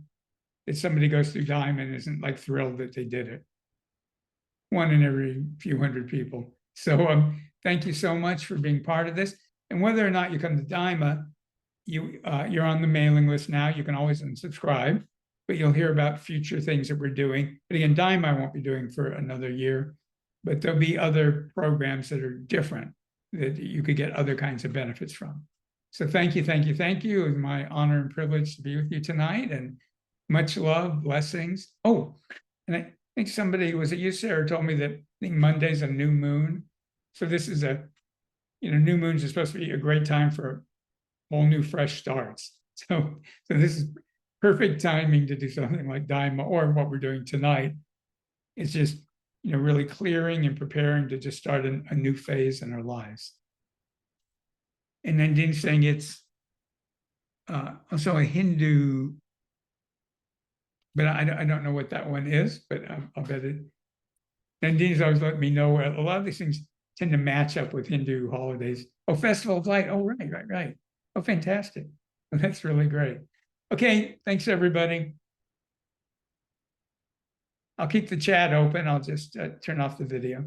that somebody goes through Daima and isn't like thrilled that they did it. One in every few hundred people. So thank you so much for being part of this. And whether or not you come to Daima, you're on the mailing list now. You can always unsubscribe, but you'll hear about future things that we're doing. But again, Daima I won't be doing for another year, but there'll be other programs that are different that you could get other kinds of benefits from. So thank you. It was my honor and privilege to be with you tonight, and much love, blessings. Oh, and I think somebody, was it you, Sarah, told me that I think Monday's a new moon. So this is new moons are supposed to be a great time for whole new fresh starts. So this is perfect timing to do something like Daima or what we're doing tonight. It's just, really clearing and preparing to just start a new phase in our lives. And then Dean's saying it's also a Hindu, but I don't know what that one is, but I'll bet it. And Dean's always letting me know a lot of these things tend to match up with Hindu holidays. Oh, Festival of Light. Oh, right. Oh, fantastic. That's really great. Okay, thanks everybody. I'll keep the chat open. I'll just turn off the video.